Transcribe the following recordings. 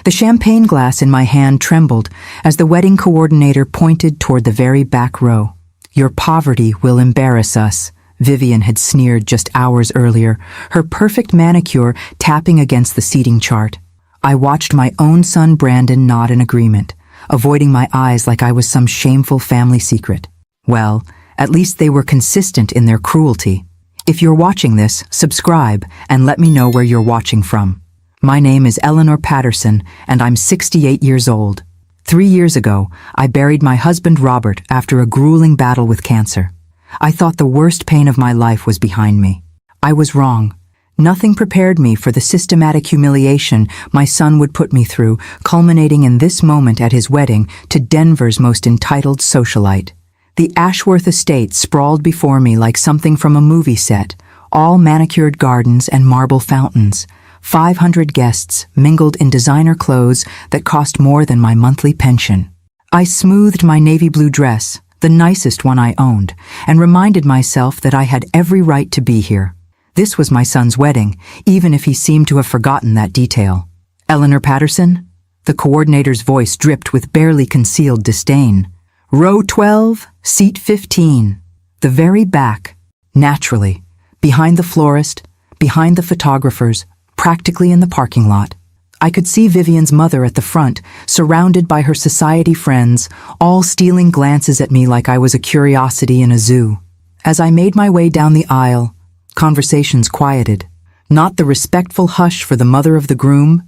The champagne glass in my hand trembled as the wedding coordinator pointed toward the very back row. "Your poverty will embarrass us," Vivian had sneered just hours earlier, her perfect manicure tapping against the seating chart. I watched my own son Brandon nod in agreement, avoiding my eyes like I was some shameful family secret. Well, at least they were consistent in their cruelty. If you're watching this, subscribe and let me know where you're watching from. My name is Eleanor Patterson, and I'm 68 years old. 3 years ago, I buried my husband Robert after a grueling battle with cancer. I thought the worst pain of my life was behind me. I was wrong. Nothing prepared me for the systematic humiliation my son would put me through, culminating in this moment at his wedding to Denver's most entitled socialite. The Ashworth estate sprawled before me like something from a movie set, all manicured gardens and marble fountains. 500 guests mingled in designer clothes that cost more than my monthly pension. I smoothed my navy blue dress, the nicest one I owned, and reminded myself that I had every right to be here. This was my son's wedding, even if he seemed to have forgotten that detail. "Eleanor Patterson?" The coordinator's voice dripped with barely concealed disdain. "Row 12, seat 15. The very back, naturally, behind the florist, behind the photographers, practically in the parking lot." I could see Vivian's mother at the front, surrounded by her society friends, all stealing glances at me like I was a curiosity in a zoo. As I made my way down the aisle, conversations quieted. Not the respectful hush for the mother of the groom,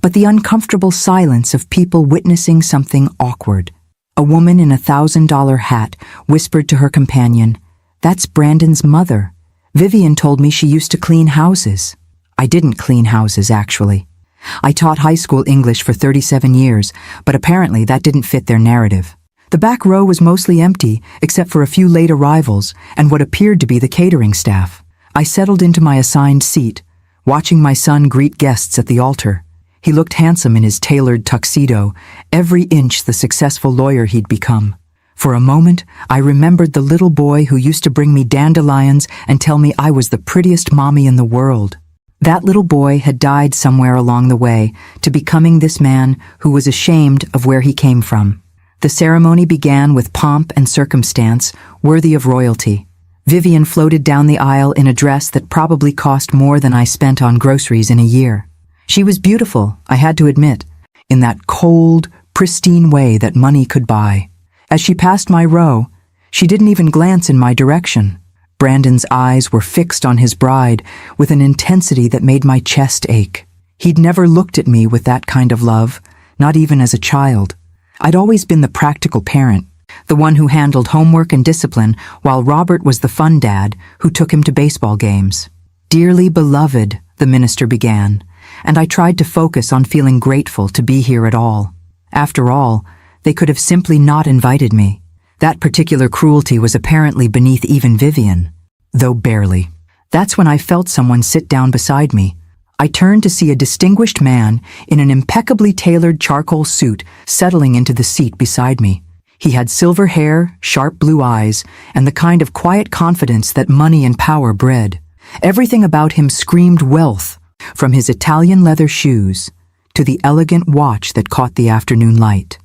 but the uncomfortable silence of people witnessing something awkward. A woman in a $1,000 hat whispered to her companion, "That's Brandon's mother. Vivian told me she used to clean houses." I didn't clean houses, actually. I taught high school English for 37 years, but apparently that didn't fit their narrative. The back row was mostly empty, except for a few late arrivals and what appeared to be the catering staff. I settled into my assigned seat, watching my son greet guests at the altar. He looked handsome in his tailored tuxedo, every inch the successful lawyer he'd become. For a moment, I remembered the little boy who used to bring me dandelions and tell me I was the prettiest mommy in the world. That little boy had died somewhere along the way to becoming this man who was ashamed of where he came from. The ceremony began with pomp and circumstance, worthy of royalty. Vivian floated down the aisle in a dress that probably cost more than I spent on groceries in a year. She was beautiful, I had to admit, in that cold, pristine way that money could buy. As she passed my row, she didn't even glance in my direction. Brandon's eyes were fixed on his bride with an intensity that made my chest ache. He'd never looked at me with that kind of love, not even as a child. I'd always been the practical parent, the one who handled homework and discipline, while Robert was the fun dad who took him to baseball games. "Dearly beloved," the minister began, and I tried to focus on feeling grateful to be here at all. After all, they could have simply not invited me. That particular cruelty was apparently beneath even Vivian, though barely. That's when I felt someone sit down beside me. I turned to see a distinguished man in an impeccably tailored charcoal suit settling into the seat beside me. He had silver hair, sharp blue eyes, and the kind of quiet confidence that money and power bred. Everything about him screamed wealth, from his Italian leather shoes to the elegant watch that caught the afternoon light.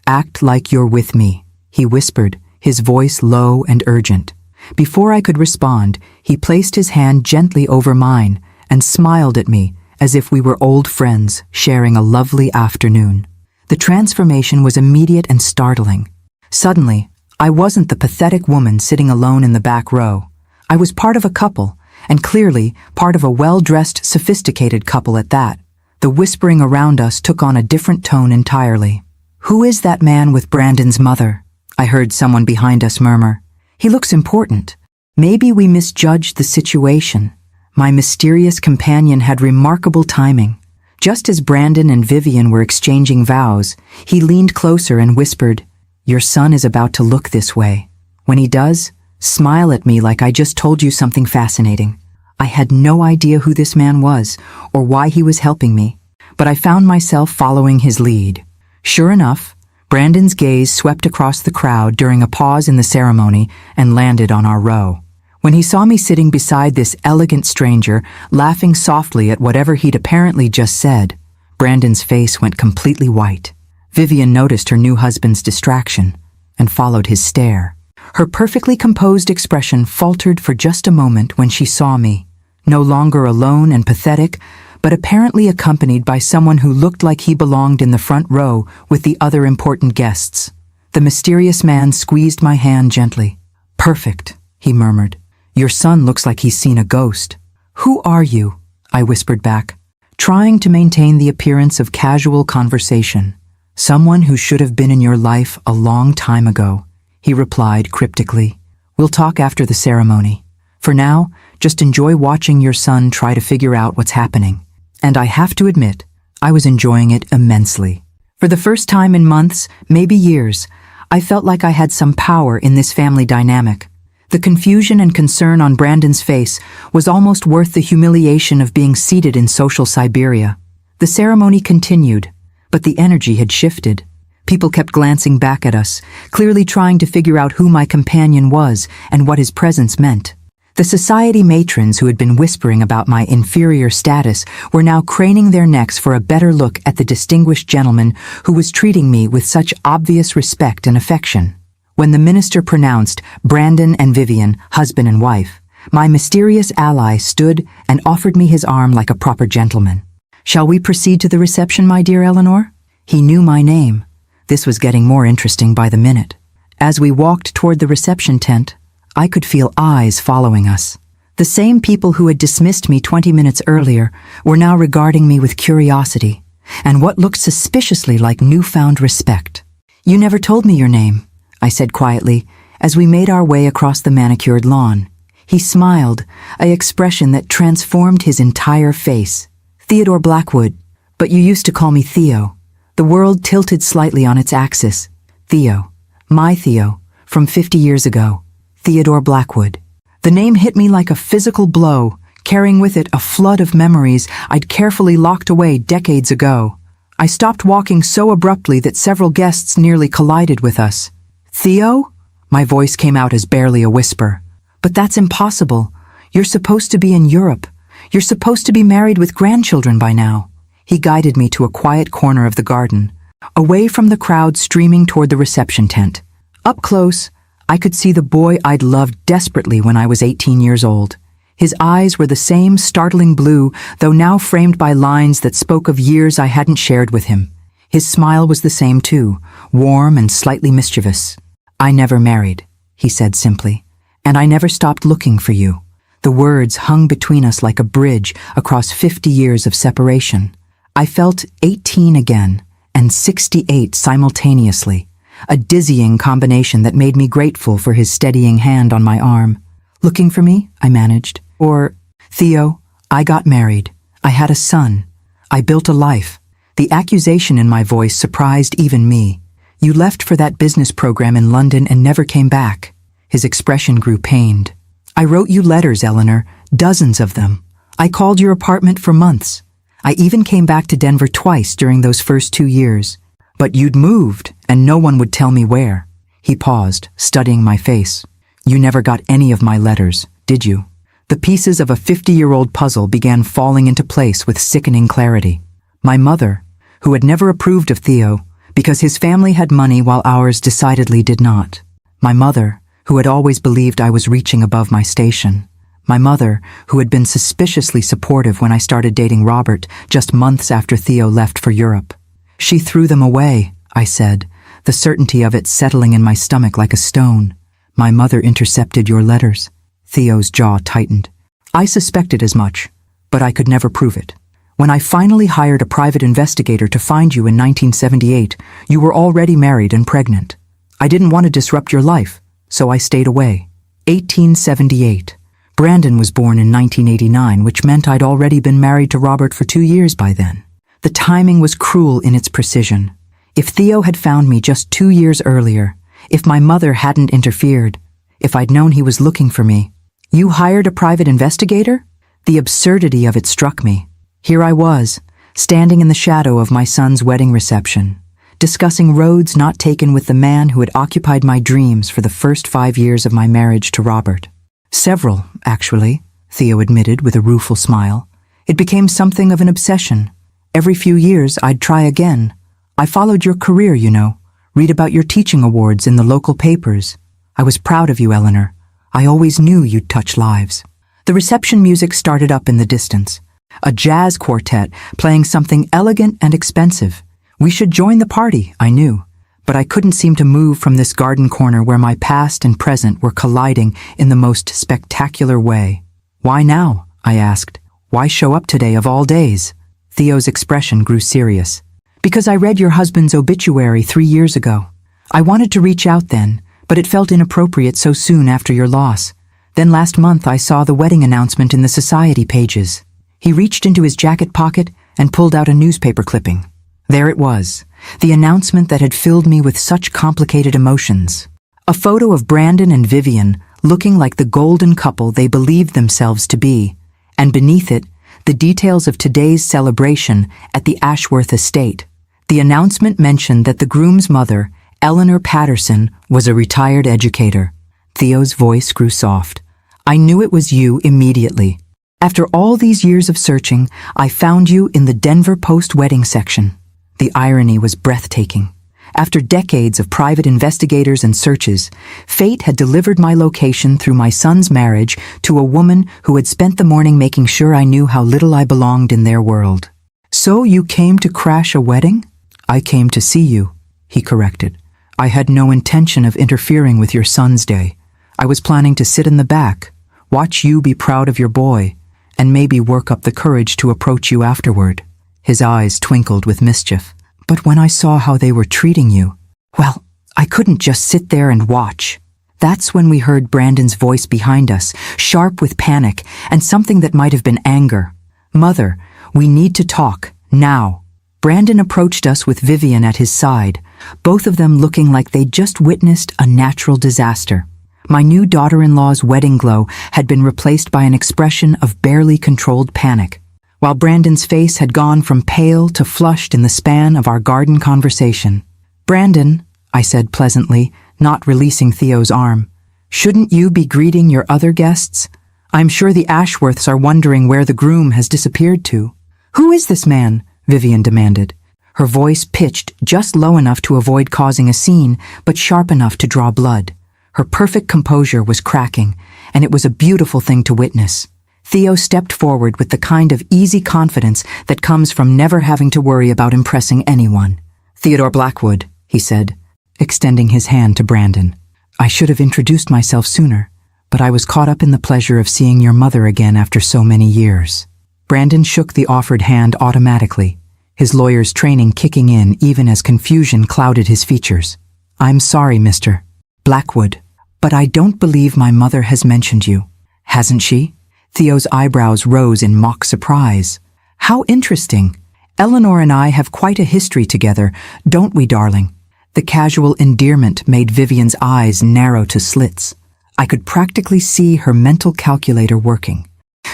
"Act like you're with me," he whispered, his voice low and urgent. Before I could respond, he placed his hand gently over mine and smiled at me as if we were old friends sharing a lovely afternoon. The transformation was immediate and startling. Suddenly, I wasn't the pathetic woman sitting alone in the back row. I was part of a couple, and clearly part of a well-dressed, sophisticated couple at that. The whispering around us took on a different tone entirely. "Who is that man with Brandon's mother?" I heard someone behind us murmur. "He looks important. Maybe we misjudged the situation." My mysterious companion had remarkable timing. Just as Brandon and Vivian were exchanging vows, he leaned closer and whispered, "Your son is about to look this way. When he does, smile at me like I just told you something fascinating." I had no idea who this man was or why he was helping me, but I found myself following his lead. Sure enough, Brandon's gaze swept across the crowd during a pause in the ceremony and landed on our row. When he saw me sitting beside this elegant stranger, laughing softly at whatever he'd apparently just said, Brandon's face went completely white. Vivian noticed her new husband's distraction and followed his stare. Her perfectly composed expression faltered for just a moment when she saw me, no longer alone and pathetic, but apparently accompanied by someone who looked like he belonged in the front row with the other important guests. The mysterious man squeezed my hand gently. "Perfect," he murmured. "Your son looks like he's seen a ghost." "Who are you?" I whispered back, trying to maintain the appearance of casual conversation. "Someone who should have been in your life a long time ago," he replied cryptically. "We'll talk after the ceremony. For now, just enjoy watching your son try to figure out what's happening." And I have to admit, I was enjoying it immensely. For the first time in months, maybe years, I felt like I had some power in this family dynamic. The confusion and concern on Brandon's face was almost worth the humiliation of being seated in social Siberia. The ceremony continued, but the energy had shifted. People kept glancing back at us, clearly trying to figure out who my companion was and what his presence meant. The society matrons who had been whispering about my inferior status were now craning their necks for a better look at the distinguished gentleman who was treating me with such obvious respect and affection. When the minister pronounced Brandon and Vivian, husband and wife, my mysterious ally stood and offered me his arm like a proper gentleman. "Shall we proceed to the reception, my dear Eleanor?" He knew my name. This was getting more interesting by the minute. As we walked toward the reception tent, I could feel eyes following us. The same people who had dismissed me 20 minutes earlier were now regarding me with curiosity and what looked suspiciously like newfound respect. "You never told me your name," I said quietly, as we made our way across the manicured lawn. He smiled, an expression that transformed his entire face. "Theodore Blackwood, but you used to call me Theo." The world tilted slightly on its axis. Theo. My Theo, from 50 years ago. Theodore Blackwood. The name hit me like a physical blow, carrying with it a flood of memories I'd carefully locked away decades ago. I stopped walking so abruptly that several guests nearly collided with us. "Theo?" My voice came out as barely a whisper. "But that's impossible. You're supposed to be in Europe. You're supposed to be married with grandchildren by now." He guided me to a quiet corner of the garden, away from the crowd streaming toward the reception tent. Up close, I could see the boy I'd loved desperately when I was 18 years old. His eyes were the same startling blue, though now framed by lines that spoke of years I hadn't shared with him. His smile was the same too, warm and slightly mischievous. "I never married," he said simply, "and I never stopped looking for you." The words hung between us like a bridge across 50 years of separation. I felt 18 again and 68 simultaneously, a dizzying combination that made me grateful for his steadying hand on my arm. "Looking for me?" I managed. Or, "Theo, I got married. I had a son. I built a life." The accusation in my voice surprised even me. "You left for that business program in London and never came back." His expression grew pained. "I wrote you letters, Eleanor, dozens of them. I called your apartment for months. I even came back to Denver twice during those first 2 years. But you'd moved, and no one would tell me where." He paused, studying my face. "You never got any of my letters, did you?" The pieces of a 50-year-old puzzle began falling into place with sickening clarity. My mother, who had never approved of Theo, because his family had money while ours decidedly did not. My mother, who had always believed I was reaching above my station. My mother, who had been suspiciously supportive when I started dating Robert just months after Theo left for Europe. "She threw them away," I said, the certainty of it settling in my stomach like a stone. "My mother intercepted your letters." Theo's jaw tightened. "I suspected as much, but I could never prove it. When I finally hired a private investigator to find you in 1978, you were already married and pregnant. I didn't want to disrupt your life, so I stayed away." 1878. Brandon was born in 1989, which meant I'd already been married to Robert for 2 years by then. The timing was cruel in its precision. If Theo had found me just 2 years earlier, if my mother hadn't interfered, if I'd known he was looking for me. "You hired a private investigator?" The absurdity of it struck me. Here I was, standing in the shadow of my son's wedding reception, discussing roads not taken with the man who had occupied my dreams for the first 5 years of my marriage to Robert. "Several, actually," Theo admitted with a rueful smile. "It became something of an obsession. Every few years, I'd try again. I followed your career, you know. Read about your teaching awards in the local papers. I was proud of you, Eleanor. I always knew you'd touch lives. The reception music started up in the distance. A jazz quartet playing something elegant and expensive. We should join the party, I knew. But I couldn't seem to move from this garden corner where my past and present were colliding in the most spectacular way. Why now? I asked. Why show up today of all days? Theo's expression grew serious. Because I read your husband's obituary 3 years ago. I wanted to reach out then, but it felt inappropriate so soon after your loss. Then last month I saw the wedding announcement in the society pages. He reached into his jacket pocket and pulled out a newspaper clipping. There it was, the announcement that had filled me with such complicated emotions. A photo of Brandon and Vivian looking like the golden couple they believed themselves to be, and beneath it, the details of today's celebration at the Ashworth estate. The announcement mentioned that the groom's mother, Eleanor Patterson, was a retired educator. Theo's voice grew soft. I knew it was you immediately. After all these years of searching, I found you in the Denver Post wedding section. The irony was breathtaking. After decades of private investigators and searches, fate had delivered my location through my son's marriage to a woman who had spent the morning making sure I knew how little I belonged in their world. So you came to crash a wedding? I came to see you, he corrected. I had no intention of interfering with your son's day. I was planning to sit in the back, watch you be proud of your boy, and maybe work up the courage to approach you afterward. His eyes twinkled with mischief. But when I saw how they were treating you, well, I couldn't just sit there and watch. That's when we heard Brandon's voice behind us, sharp with panic and something that might have been anger. Mother, we need to talk, now. Brandon approached us with Vivian at his side, both of them looking like they'd just witnessed a natural disaster. My new daughter-in-law's wedding glow had been replaced by an expression of barely controlled panic, while Brandon's face had gone from pale to flushed in the span of our garden conversation. Brandon, I said pleasantly, not releasing Theo's arm, shouldn't you be greeting your other guests? I'm sure the Ashworths are wondering where the groom has disappeared to. Who is this man? Vivian demanded. Her voice pitched just low enough to avoid causing a scene, but sharp enough to draw blood. Her perfect composure was cracking, and it was a beautiful thing to witness. Theo stepped forward with the kind of easy confidence that comes from never having to worry about impressing anyone. Theodore Blackwood, he said, extending his hand to Brandon. I should have introduced myself sooner, but I was caught up in the pleasure of seeing your mother again after so many years. Brandon shook the offered hand automatically, his lawyer's training kicking in even as confusion clouded his features. I'm sorry, Mr. Blackwood, but I don't believe my mother has mentioned you. Hasn't she? Theo's eyebrows rose in mock surprise. How interesting. Eleanor and I have quite a history together, don't we, darling? The casual endearment made Vivian's eyes narrow to slits. I could practically see her mental calculator working,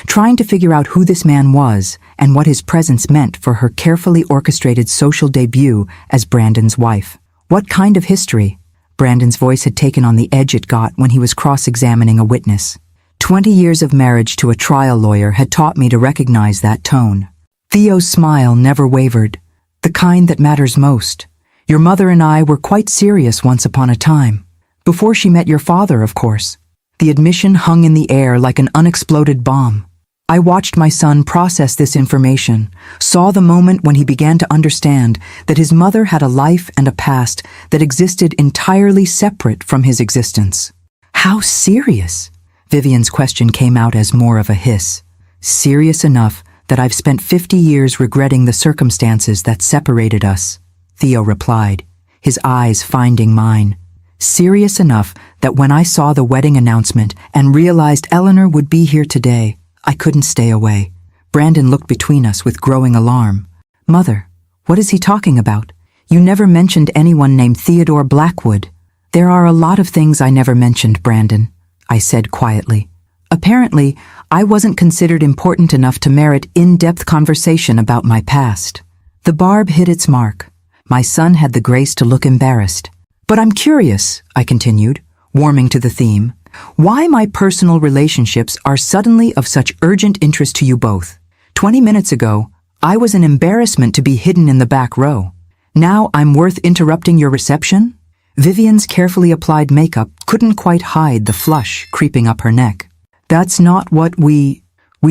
trying to figure out who this man was and what his presence meant for her carefully orchestrated social debut as Brandon's wife. What kind of history? Brandon's voice had taken on the edge it got when he was cross-examining a witness. 20 years of marriage to a trial lawyer had taught me to recognize that tone. Theo's smile never wavered, the kind that matters most. Your mother and I were quite serious once upon a time. Before she met your father, of course. The admission hung in the air like an unexploded bomb. I watched my son process this information, saw the moment when he began to understand that his mother had a life and a past that existed entirely separate from his existence. How serious? Vivian's question came out as more of a hiss. Serious enough that I've spent 50 years regretting the circumstances that separated us, Theo replied, his eyes finding mine. Serious enough that when I saw the wedding announcement and realized Eleanor would be here today, I couldn't stay away. Brandon looked between us with growing alarm. Mother, what is he talking about? You never mentioned anyone named Theodore Blackwood. There are a lot of things I never mentioned, Brandon, I said quietly. Apparently, I wasn't considered important enough to merit in-depth conversation about my past. The barb hit its mark. My son had the grace to look embarrassed. But I'm curious, I continued, warming to the theme, why my personal relationships are suddenly of such urgent interest to you both. 20 minutes ago, I was an embarrassment to be hidden in the back row. Now I'm worth interrupting your reception? Vivian's carefully applied makeup couldn't quite hide the flush creeping up her neck. That's not what we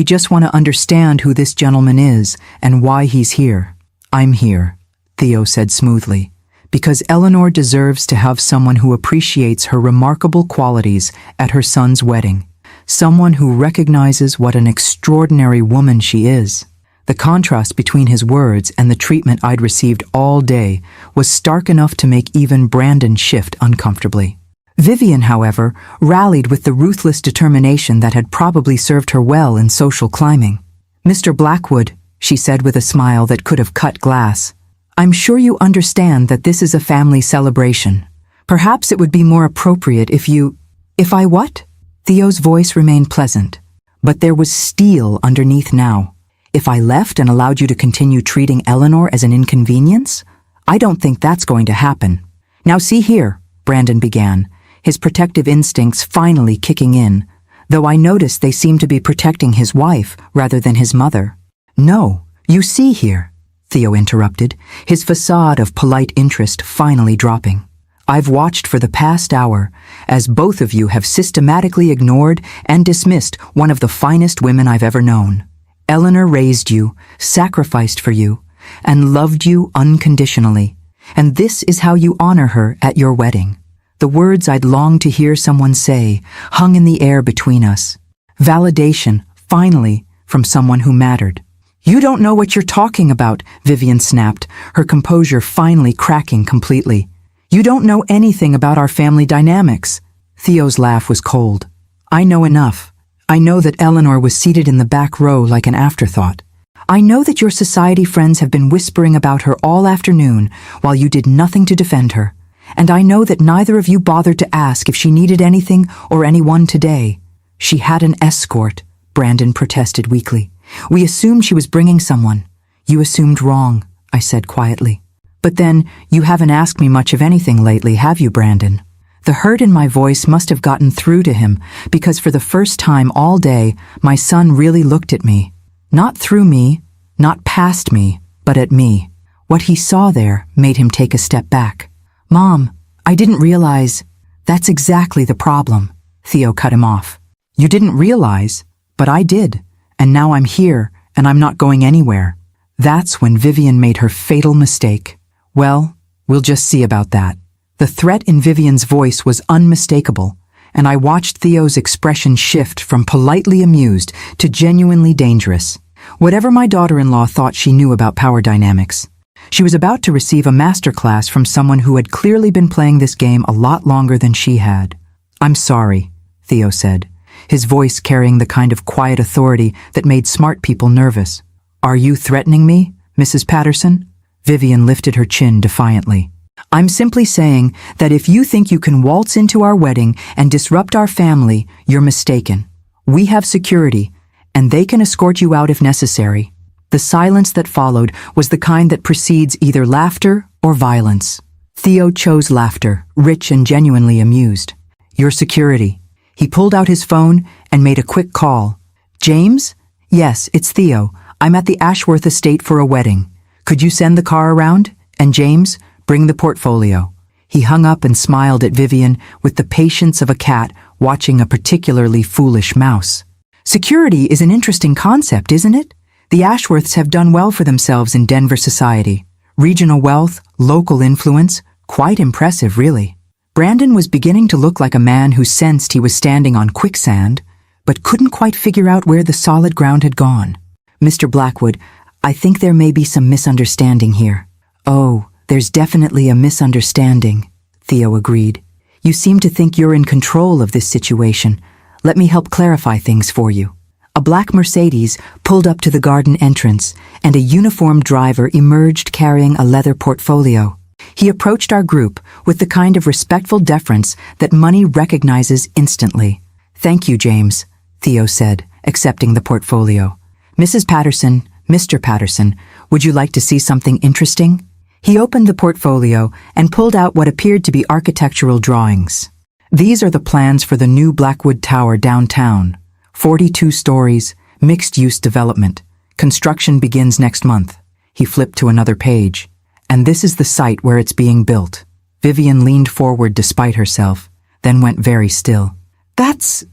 just want to understand who this gentleman is and why he's here. I'm here, Theo said smoothly, because Eleanor deserves to have someone who appreciates her remarkable qualities at her son's wedding. Someone who recognizes what an extraordinary woman she is. The contrast between his words and the treatment I'd received all day was stark enough to make even Brandon shift uncomfortably. Vivian, however, rallied with the ruthless determination that had probably served her well in social climbing. "Mr. Blackwood," she said with a smile that could have cut glass, "I'm sure you understand that this is a family celebration. Perhaps it would be more appropriate if I what?" Theo's voice remained pleasant, but there was steel underneath now. "If I left and allowed you to continue treating Eleanor as an inconvenience? I don't think that's going to happen." "Now see here," Brandon began, his protective instincts finally kicking in, though I noticed they seemed to be protecting his wife rather than his mother. "No, you see here," Theo interrupted, his facade of polite interest finally dropping. "I've watched for the past hour as both of you have systematically ignored and dismissed one of the finest women I've ever known. Eleanor raised you, sacrificed for you, and loved you unconditionally, and this is how you honor her at your wedding." The words I'd longed to hear someone say hung in the air between us. Validation, finally, from someone who mattered. "You don't know what you're talking about," Vivian snapped, her composure finally cracking completely. "You don't know anything about our family dynamics." Theo's laugh was cold. "I know enough. I know that Eleanor was seated in the back row like an afterthought. I know that your society friends have been whispering about her all afternoon while you did nothing to defend her. And I know that neither of you bothered to ask if she needed anything or anyone today." "She had an escort," Brandon protested weakly. "We assumed she was bringing someone." "You assumed wrong," I said quietly. "But then, you haven't asked me much of anything lately, have you, Brandon?" The hurt in my voice must have gotten through to him, because for the first time all day, my son really looked at me. Not through me, not past me, but at me. What he saw there made him take a step back. "Mom, I didn't realize." "That's exactly the problem," Theo cut him off. "You didn't realize, but I did, and now I'm here, and I'm not going anywhere." That's when Vivian made her fatal mistake. Well, we'll just see about that. The threat in Vivian's voice was unmistakable, and I watched Theo's expression shift from politely amused to genuinely dangerous. Whatever my daughter-in-law thought she knew about power dynamics, she was about to receive a masterclass from someone who had clearly been playing this game a lot longer than she had. "I'm sorry," Theo said, his voice carrying the kind of quiet authority that made smart people nervous. "Are you threatening me, Mrs. Patterson?" Vivian lifted her chin defiantly. "I'm simply saying that if you think you can waltz into our wedding and disrupt our family, you're mistaken. We have security, and they can escort you out if necessary." The silence that followed was the kind that precedes either laughter or violence. Theo chose laughter, rich and genuinely amused. "Your security." He pulled out his phone and made a quick call. "James? Yes, it's Theo. I'm at the Ashworth estate for a wedding. Could you send the car around? And James, bring the portfolio." He hung up and smiled at Vivian with the patience of a cat watching a particularly foolish mouse. Security is an interesting concept, isn't it? The Ashworths have done well for themselves in Denver society. Regional wealth, local influence, quite impressive, really. Brandon was beginning to look like a man who sensed he was standing on quicksand, but couldn't quite figure out where the solid ground had gone. "Mr. Blackwood, I think there may be some misunderstanding here." "Oh, there's definitely a misunderstanding," Theo agreed. "You seem to think you're in control of this situation. Let me help clarify things for you." A black Mercedes pulled up to the garden entrance, and a uniformed driver emerged carrying a leather portfolio. He approached our group with the kind of respectful deference that money recognizes instantly. "Thank you, James," Theo said, accepting the portfolio. "Mrs. Patterson, Mr. Patterson, would you like to see something interesting?" He opened the portfolio and pulled out what appeared to be architectural drawings. "These are the plans for the new Blackwood Tower downtown. 42 stories, mixed-use development. Construction begins next month. He flipped to another page. And this is the site where it's being built. Vivian leaned forward despite herself, then went very still. That's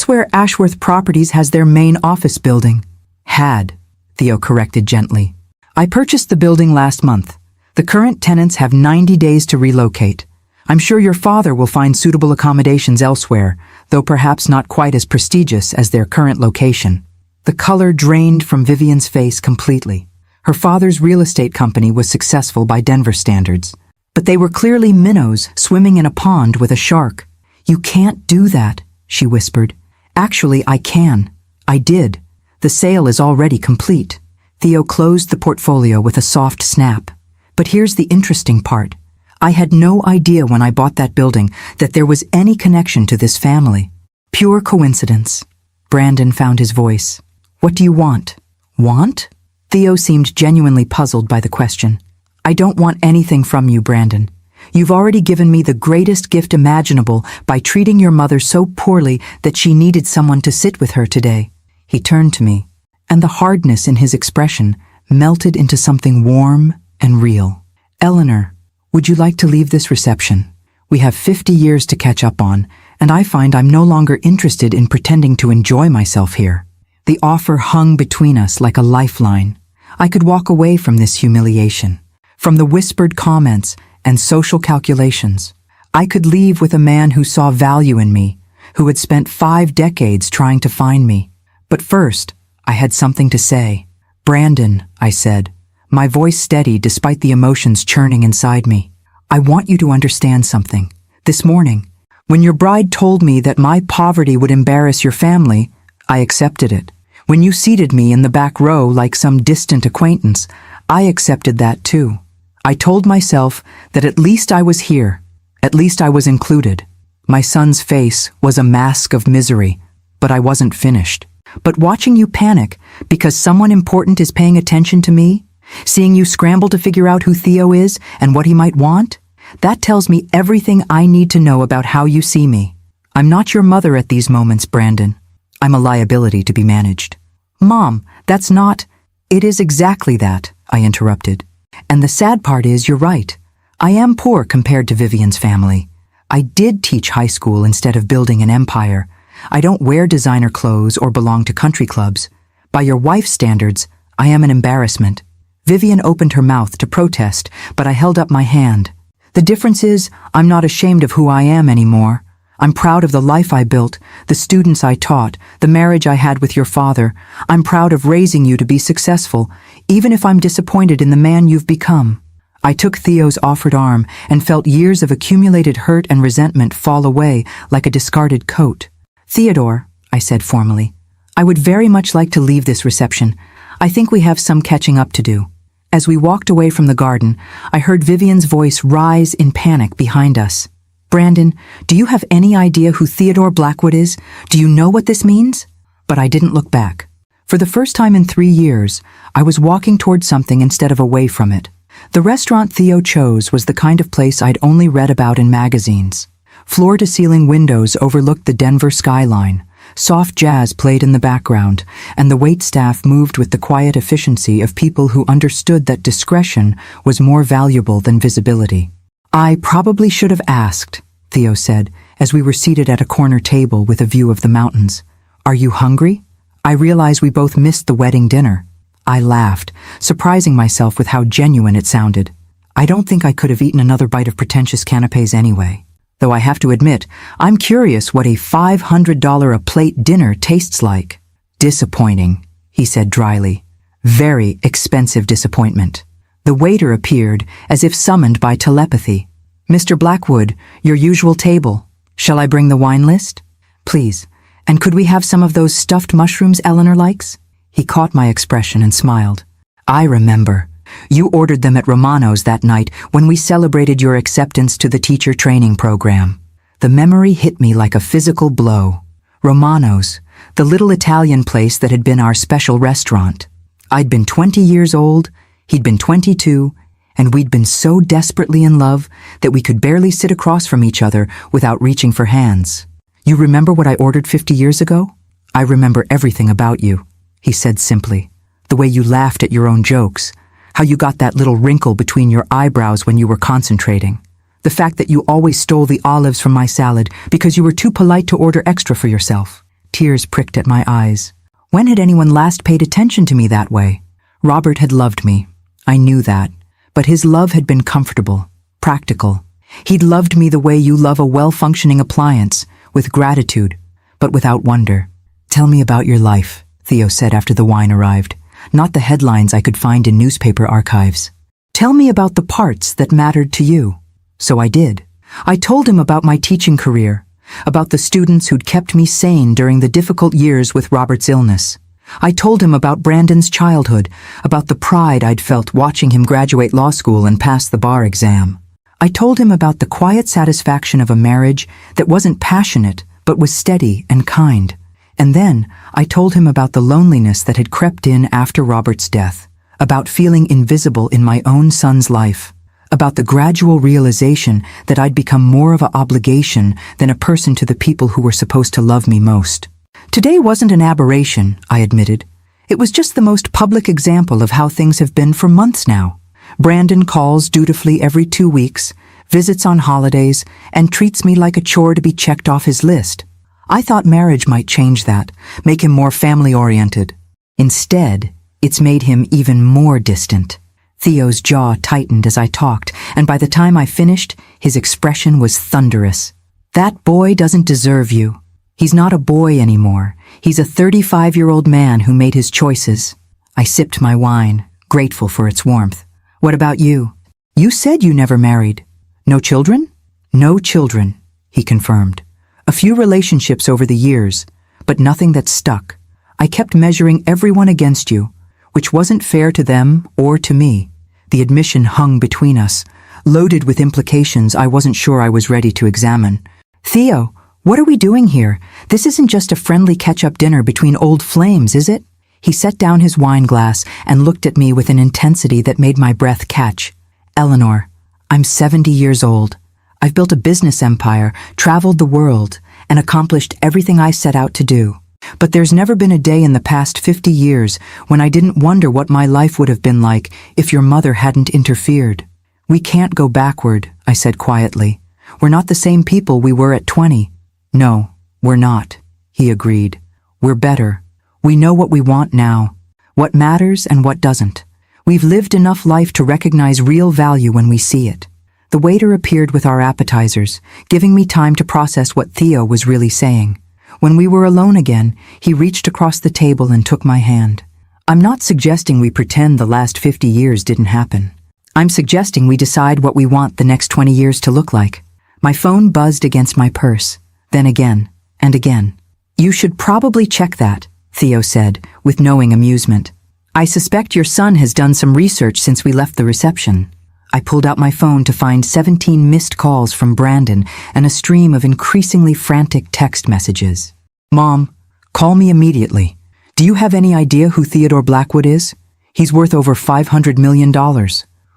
where Ashworth Properties has their main office building. Had, Theo corrected gently. I purchased the building last month. The current tenants have 90 days to relocate. I'm sure your father will find suitable accommodations elsewhere, though perhaps not quite as prestigious as their current location. The color drained from Vivian's face completely. Her father's real estate company was successful by Denver standards. But they were clearly minnows swimming in a pond with a shark. You can't do that, she whispered. Actually, I can. I did. The sale is already complete. Theo closed the portfolio with a soft snap. But here's the interesting part. I had no idea when I bought that building that there was any connection to this family. Pure coincidence. Brandon found his voice. What do you want? Want? Theo seemed genuinely puzzled by the question. I don't want anything from you, Brandon. You've already given me the greatest gift imaginable by treating your mother so poorly that she needed someone to sit with her today. He turned to me, and the hardness in his expression melted into something warm and real. Eleanor, would you like to leave this reception? We have 50 years to catch up on, and I find I'm no longer interested in pretending to enjoy myself here. The offer hung between us like a lifeline. I could walk away from this humiliation, from the whispered comments and social calculations. I could leave with a man who saw value in me, who had spent 5 decades trying to find me. But first, I had something to say. Brandon, I said, my voice steady despite the emotions churning inside me. I want you to understand something. This morning, when your bride told me that my poverty would embarrass your family, I accepted it. When you seated me in the back row like some distant acquaintance, I accepted that too. I told myself that at least I was here, at least I was included. My son's face was a mask of misery, but I wasn't finished. But watching you panic because someone important is paying attention to me, seeing you scramble to figure out who Theo is and what he might want, that tells me everything I need to know about how you see me. I'm not your mother at these moments, Brandon. I'm a liability to be managed. Mom, that's not... It is exactly that, I interrupted. And the sad part is you're right. I am poor compared to Vivian's family. I did teach high school instead of building an empire. I don't wear designer clothes or belong to country clubs. By your wife's standards, I am an embarrassment. Vivian opened her mouth to protest, but I held up my hand. The difference is, I'm not ashamed of who I am anymore. I'm proud of the life I built, the students I taught, the marriage I had with your father. I'm proud of raising you to be successful, even if I'm disappointed in the man you've become. I took Theo's offered arm and felt years of accumulated hurt and resentment fall away like a discarded coat. Theodore, I said formally, I would very much like to leave this reception. I think we have some catching up to do. As we walked away from the garden, I heard Vivian's voice rise in panic behind us. Brandon, do you have any idea who Theodore Blackwood is? Do you know what this means? But I didn't look back. For the first time in 3 years, I was walking toward something instead of away from it. The restaurant Theo chose was the kind of place I'd only read about in magazines. Floor-to-ceiling windows overlooked the Denver skyline. Soft jazz played in the background, and the waitstaff moved with the quiet efficiency of people who understood that discretion was more valuable than visibility. I probably should have asked, Theo said, as we were seated at a corner table with a view of the mountains. Are you hungry? I realize we both missed the wedding dinner. I laughed, surprising myself with how genuine it sounded. I don't think I could have eaten another bite of pretentious canapes anyway. Though I have to admit, I'm curious what a $500 a plate dinner tastes like. Disappointing, he said dryly. Very expensive disappointment. The waiter appeared, as if summoned by telepathy. Mr. Blackwood, your usual table. Shall I bring the wine list? Please. And could we have some of those stuffed mushrooms Eleanor likes? He caught my expression and smiled. I remember. You ordered them at Romano's that night when we celebrated your acceptance to the teacher training program. The memory hit me like a physical blow. Romano's, the little Italian place that had been our special restaurant. I'd been 20 years old, he'd been 22, and we'd been so desperately in love that we could barely sit across from each other without reaching for hands. You remember what I ordered 50 years ago? I remember everything about you, he said simply. The way you laughed at your own jokes. How you got that little wrinkle between your eyebrows when you were concentrating. The fact that you always stole the olives from my salad because you were too polite to order extra for yourself. Tears pricked at my eyes. When had anyone last paid attention to me that way? Robert had loved me. I knew that. But his love had been comfortable, practical. He'd loved me the way you love a well-functioning appliance, with gratitude, but without wonder. Tell me about your life, Theo said after the wine arrived. Not the headlines I could find in newspaper archives. Tell me about the parts that mattered to you. So I did. I told him about my teaching career, about the students who'd kept me sane during the difficult years with Robert's illness. I told him about Brandon's childhood, about the pride I'd felt watching him graduate law school and pass the bar exam. I told him about the quiet satisfaction of a marriage that wasn't passionate but was steady and kind. And then I told him about the loneliness that had crept in after Robert's death, about feeling invisible in my own son's life, about the gradual realization that I'd become more of an obligation than a person to the people who were supposed to love me most. Today wasn't an aberration, I admitted. It was just the most public example of how things have been for months now. Brandon calls dutifully every 2 weeks, visits on holidays, and treats me like a chore to be checked off his list. I thought marriage might change that, make him more family-oriented. Instead, it's made him even more distant. Theo's jaw tightened as I talked, and by the time I finished, his expression was thunderous. That boy doesn't deserve you. He's not a boy anymore. He's a 35-year-old man who made his choices. I sipped my wine, grateful for its warmth. What about you? You said you never married. No children? No children, he confirmed. A few relationships over the years, but nothing that stuck. I kept measuring everyone against you, which wasn't fair to them or to me. The admission hung between us, loaded with implications I wasn't sure I was ready to examine. Theo, what are we doing here? This isn't just a friendly catch-up dinner between old flames, is it? He set down his wine glass and looked at me with an intensity that made my breath catch. Eleanor, I'm 70 years old. I've built a business empire, traveled the world, and accomplished everything I set out to do. But there's never been a day in the past 50 years when I didn't wonder what my life would have been like if your mother hadn't interfered. We can't go backward, I said quietly. We're not the same people we were at 20. No, we're not, he agreed. We're better. We know what we want now, what matters and what doesn't. We've lived enough life to recognize real value when we see it. The waiter appeared with our appetizers, giving me time to process what Theo was really saying. When we were alone again, he reached across the table and took my hand. I'm not suggesting we pretend the last 50 years didn't happen. I'm suggesting we decide what we want the next 20 years to look like. My phone buzzed against my purse, then again, and again. You should probably check that, Theo said, with knowing amusement. I suspect your son has done some research since we left the reception. I pulled out my phone to find 17 missed calls from Brandon and a stream of increasingly frantic text messages. Mom, call me immediately. Do you have any idea who Theodore Blackwood is? He's worth over $500 million.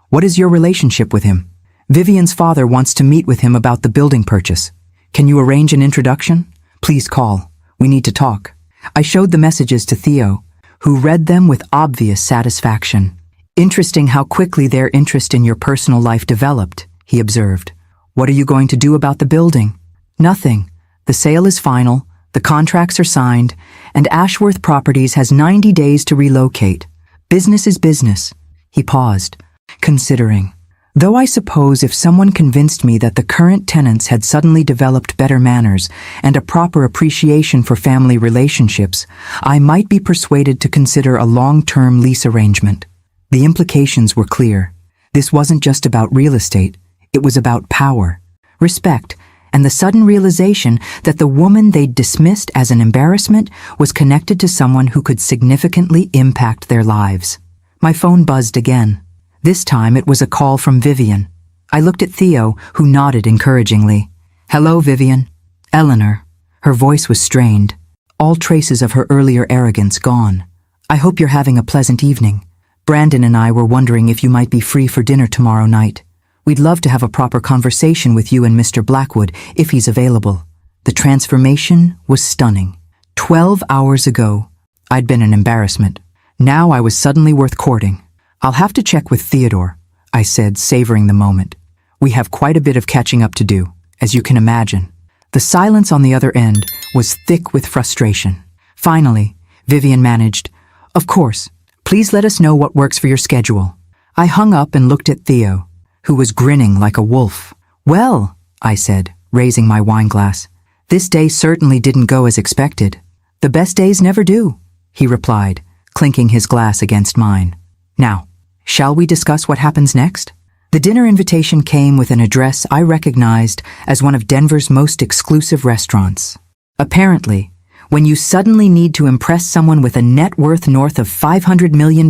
What is your relationship with him? Vivian's father wants to meet with him about the building purchase. Can you arrange an introduction? Please call. We need to talk. I showed the messages to Theo, who read them with obvious satisfaction. Interesting how quickly their interest in your personal life developed, he observed. What are you going to do about the building? Nothing. The sale is final, the contracts are signed, and Ashworth Properties has 90 days to relocate. Business is business. He paused, considering. Though I suppose if someone convinced me that the current tenants had suddenly developed better manners and a proper appreciation for family relationships, I might be persuaded to consider a long-term lease arrangement. The implications were clear. This wasn't just about real estate, it was about power, respect, and the sudden realization that the woman they'd dismissed as an embarrassment was connected to someone who could significantly impact their lives. My phone buzzed again. This time it was a call from Vivian. I looked at Theo, who nodded encouragingly. Hello, Vivian. Eleanor. Her voice was strained, all traces of her earlier arrogance gone. I hope you're having a pleasant evening. Brandon and I were wondering if you might be free for dinner tomorrow night. We'd love to have a proper conversation with you and Mr. Blackwood if he's available. The transformation was stunning. 12 hours ago, I'd been an embarrassment. Now I was suddenly worth courting. "I'll have to check with Theodore," I said, savoring the moment. "We have quite a bit of catching up to do, as you can imagine." The silence on the other end was thick with frustration. Finally, Vivian managed, "Of course, please let us know what works for your schedule." I hung up and looked at Theo, who was grinning like a wolf. "Well," I said, raising my wine glass, "this day certainly didn't go as expected." "The best days never do," he replied, clinking his glass against mine. "Now, shall we discuss what happens next?" The dinner invitation came with an address I recognized as one of Denver's most exclusive restaurants. Apparently, when you suddenly need to impress someone with a net worth north of $500 million,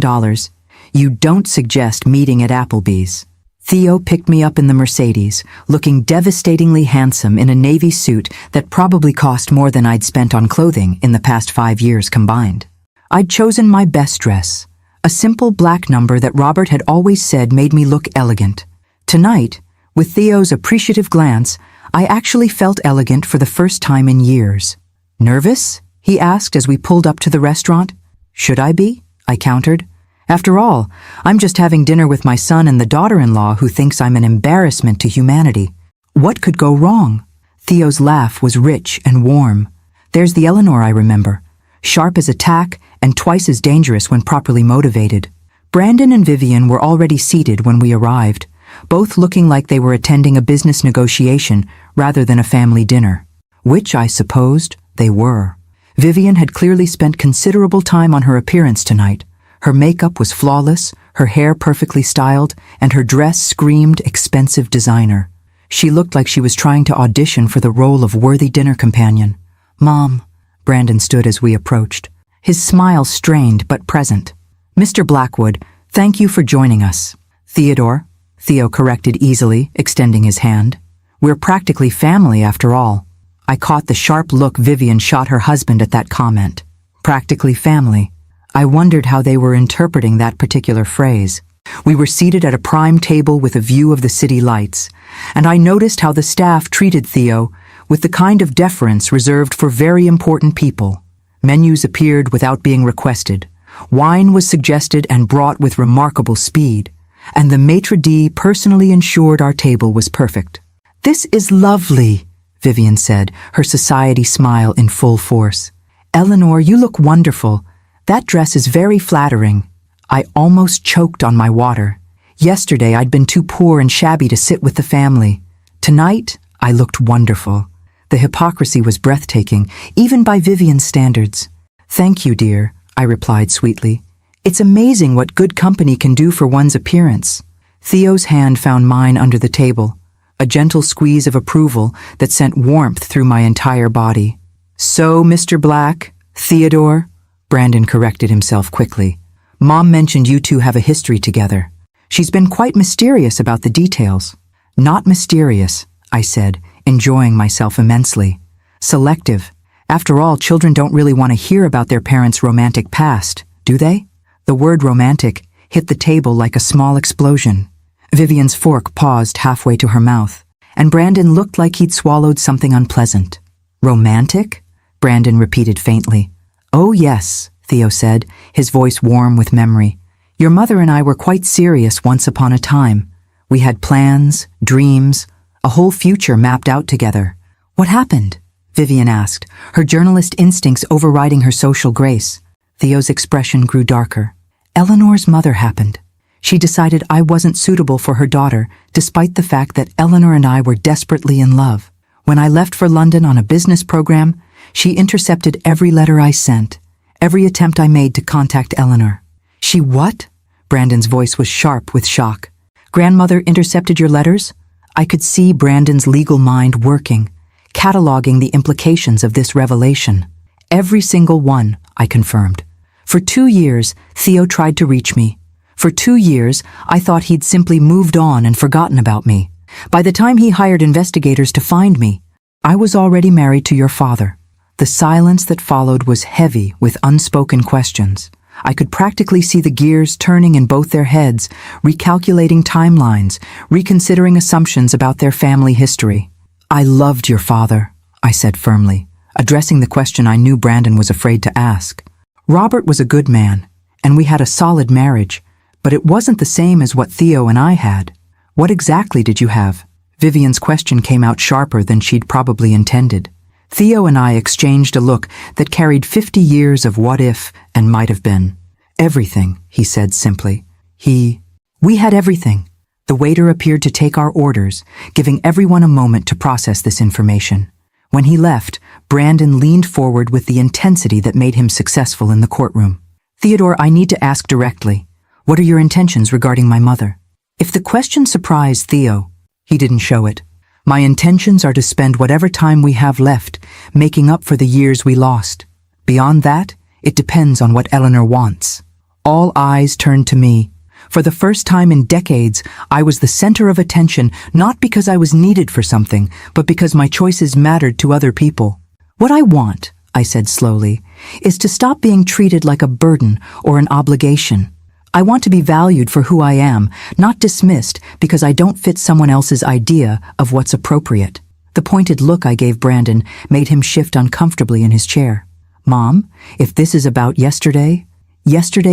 you don't suggest meeting at Applebee's. Theo picked me up in the Mercedes, looking devastatingly handsome in a navy suit that probably cost more than I'd spent on clothing in the past 5 years combined. I'd chosen my best dress, a simple black number that Robert had always said made me look elegant. Tonight, with Theo's appreciative glance, I actually felt elegant for the first time in years. "Nervous?" he asked as we pulled up to the restaurant. "Should I be?" I countered. "After all, I'm just having dinner with my son and the daughter-in-law who thinks I'm an embarrassment to humanity. What could go wrong?" Theo's laugh was rich and warm. There's the Eleanor I remember, sharp as a tack and twice as dangerous when properly motivated. Brandon and Vivian were already seated when we arrived, both looking like they were attending a business negotiation rather than a family dinner, which I supposed they were. Vivian had clearly spent considerable time on her appearance tonight. Her makeup was flawless, her hair perfectly styled, and her dress screamed expensive designer. She looked like she was trying to audition for the role of worthy dinner companion. "Mom," Brandon stood as we approached, his smile strained but present. "Mr. Blackwood, thank you for joining us." "Theodore," Theo corrected easily, extending his hand. "We're practically family after all." I caught the sharp look Vivian shot her husband at that comment. Practically family. I wondered how they were interpreting that particular phrase. We were seated at a prime table with a view of the city lights, and I noticed how the staff treated Theo with the kind of deference reserved for very important people. Menus appeared without being requested. Wine was suggested and brought with remarkable speed, and the maitre d' personally ensured our table was perfect. "This is lovely," Vivian said, her society smile in full force. "Eleanor, you look wonderful. That dress is very flattering." I almost choked on my water. Yesterday I'd been too poor and shabby to sit with the family. Tonight, I looked wonderful. The hypocrisy was breathtaking, even by Vivian's standards. "Thank you, dear," I replied sweetly. "It's amazing what good company can do for one's appearance." Theo's hand found mine under the table, a gentle squeeze of approval that sent warmth through my entire body. "So, Mr. Black, Theodore," Brandon corrected himself quickly. "Mom mentioned you two have a history together. She's been quite mysterious about the details." "Not mysterious," I said, enjoying myself immensely. "Selective. After all, children don't really want to hear about their parents' romantic past, do they?" The word romantic hit the table like a small explosion. Vivian's fork paused halfway to her mouth, and Brandon looked like he'd swallowed something unpleasant. "Romantic?" Brandon repeated faintly. "Oh yes," Theo said, his voice warm with memory. "Your mother and I were quite serious once upon a time. We had plans, dreams, a whole future mapped out together." "What happened?" Vivian asked, her journalist instincts overriding her social grace. Theo's expression grew darker. "Eleanor's mother happened. She decided I wasn't suitable for her daughter, despite the fact that Eleanor and I were desperately in love. When I left for London on a business program, she intercepted every letter I sent, every attempt I made to contact Eleanor." "She what?" Brandon's voice was sharp with shock. "Grandmother intercepted your letters?" I could see Brandon's legal mind working, cataloging the implications of this revelation. "Every single one," I confirmed. "For 2 years, Theo tried to reach me. For 2 years, I thought he'd simply moved on and forgotten about me. By the time he hired investigators to find me, I was already married to your father." The silence that followed was heavy with unspoken questions. I could practically see the gears turning in both their heads, recalculating timelines, reconsidering assumptions about their family history. "I loved your father," I said firmly, addressing the question I knew Brandon was afraid to ask. "Robert was a good man, and we had a solid marriage, but it wasn't the same as what Theo and I had. What exactly did you have? Vivian's question came out sharper than she'd probably intended. Theo and I exchanged a look that carried 50 years of what if and might have been. Everything, he said simply. We had everything. The waiter appeared to take our orders, giving everyone a moment to process this information. When he left, Brandon leaned forward with the intensity that made him successful in the courtroom. Theodore, I need to ask directly. What are your intentions regarding my mother? If the question surprised Theo, he didn't show it. My intentions are to spend whatever time we have left making up for the years we lost. Beyond that, it depends on what Eleanor wants. All eyes turned to me. For the first time in decades, I was the center of attention, not because I was needed for something, but because my choices mattered to other people. What I want, I said slowly, is to stop being treated like a burden or an obligation. I want to be valued for who I am, not dismissed because I don't fit someone else's idea of what's appropriate. The pointed look I gave Brandon made him shift uncomfortably in his chair. Mom, if this is about yesterday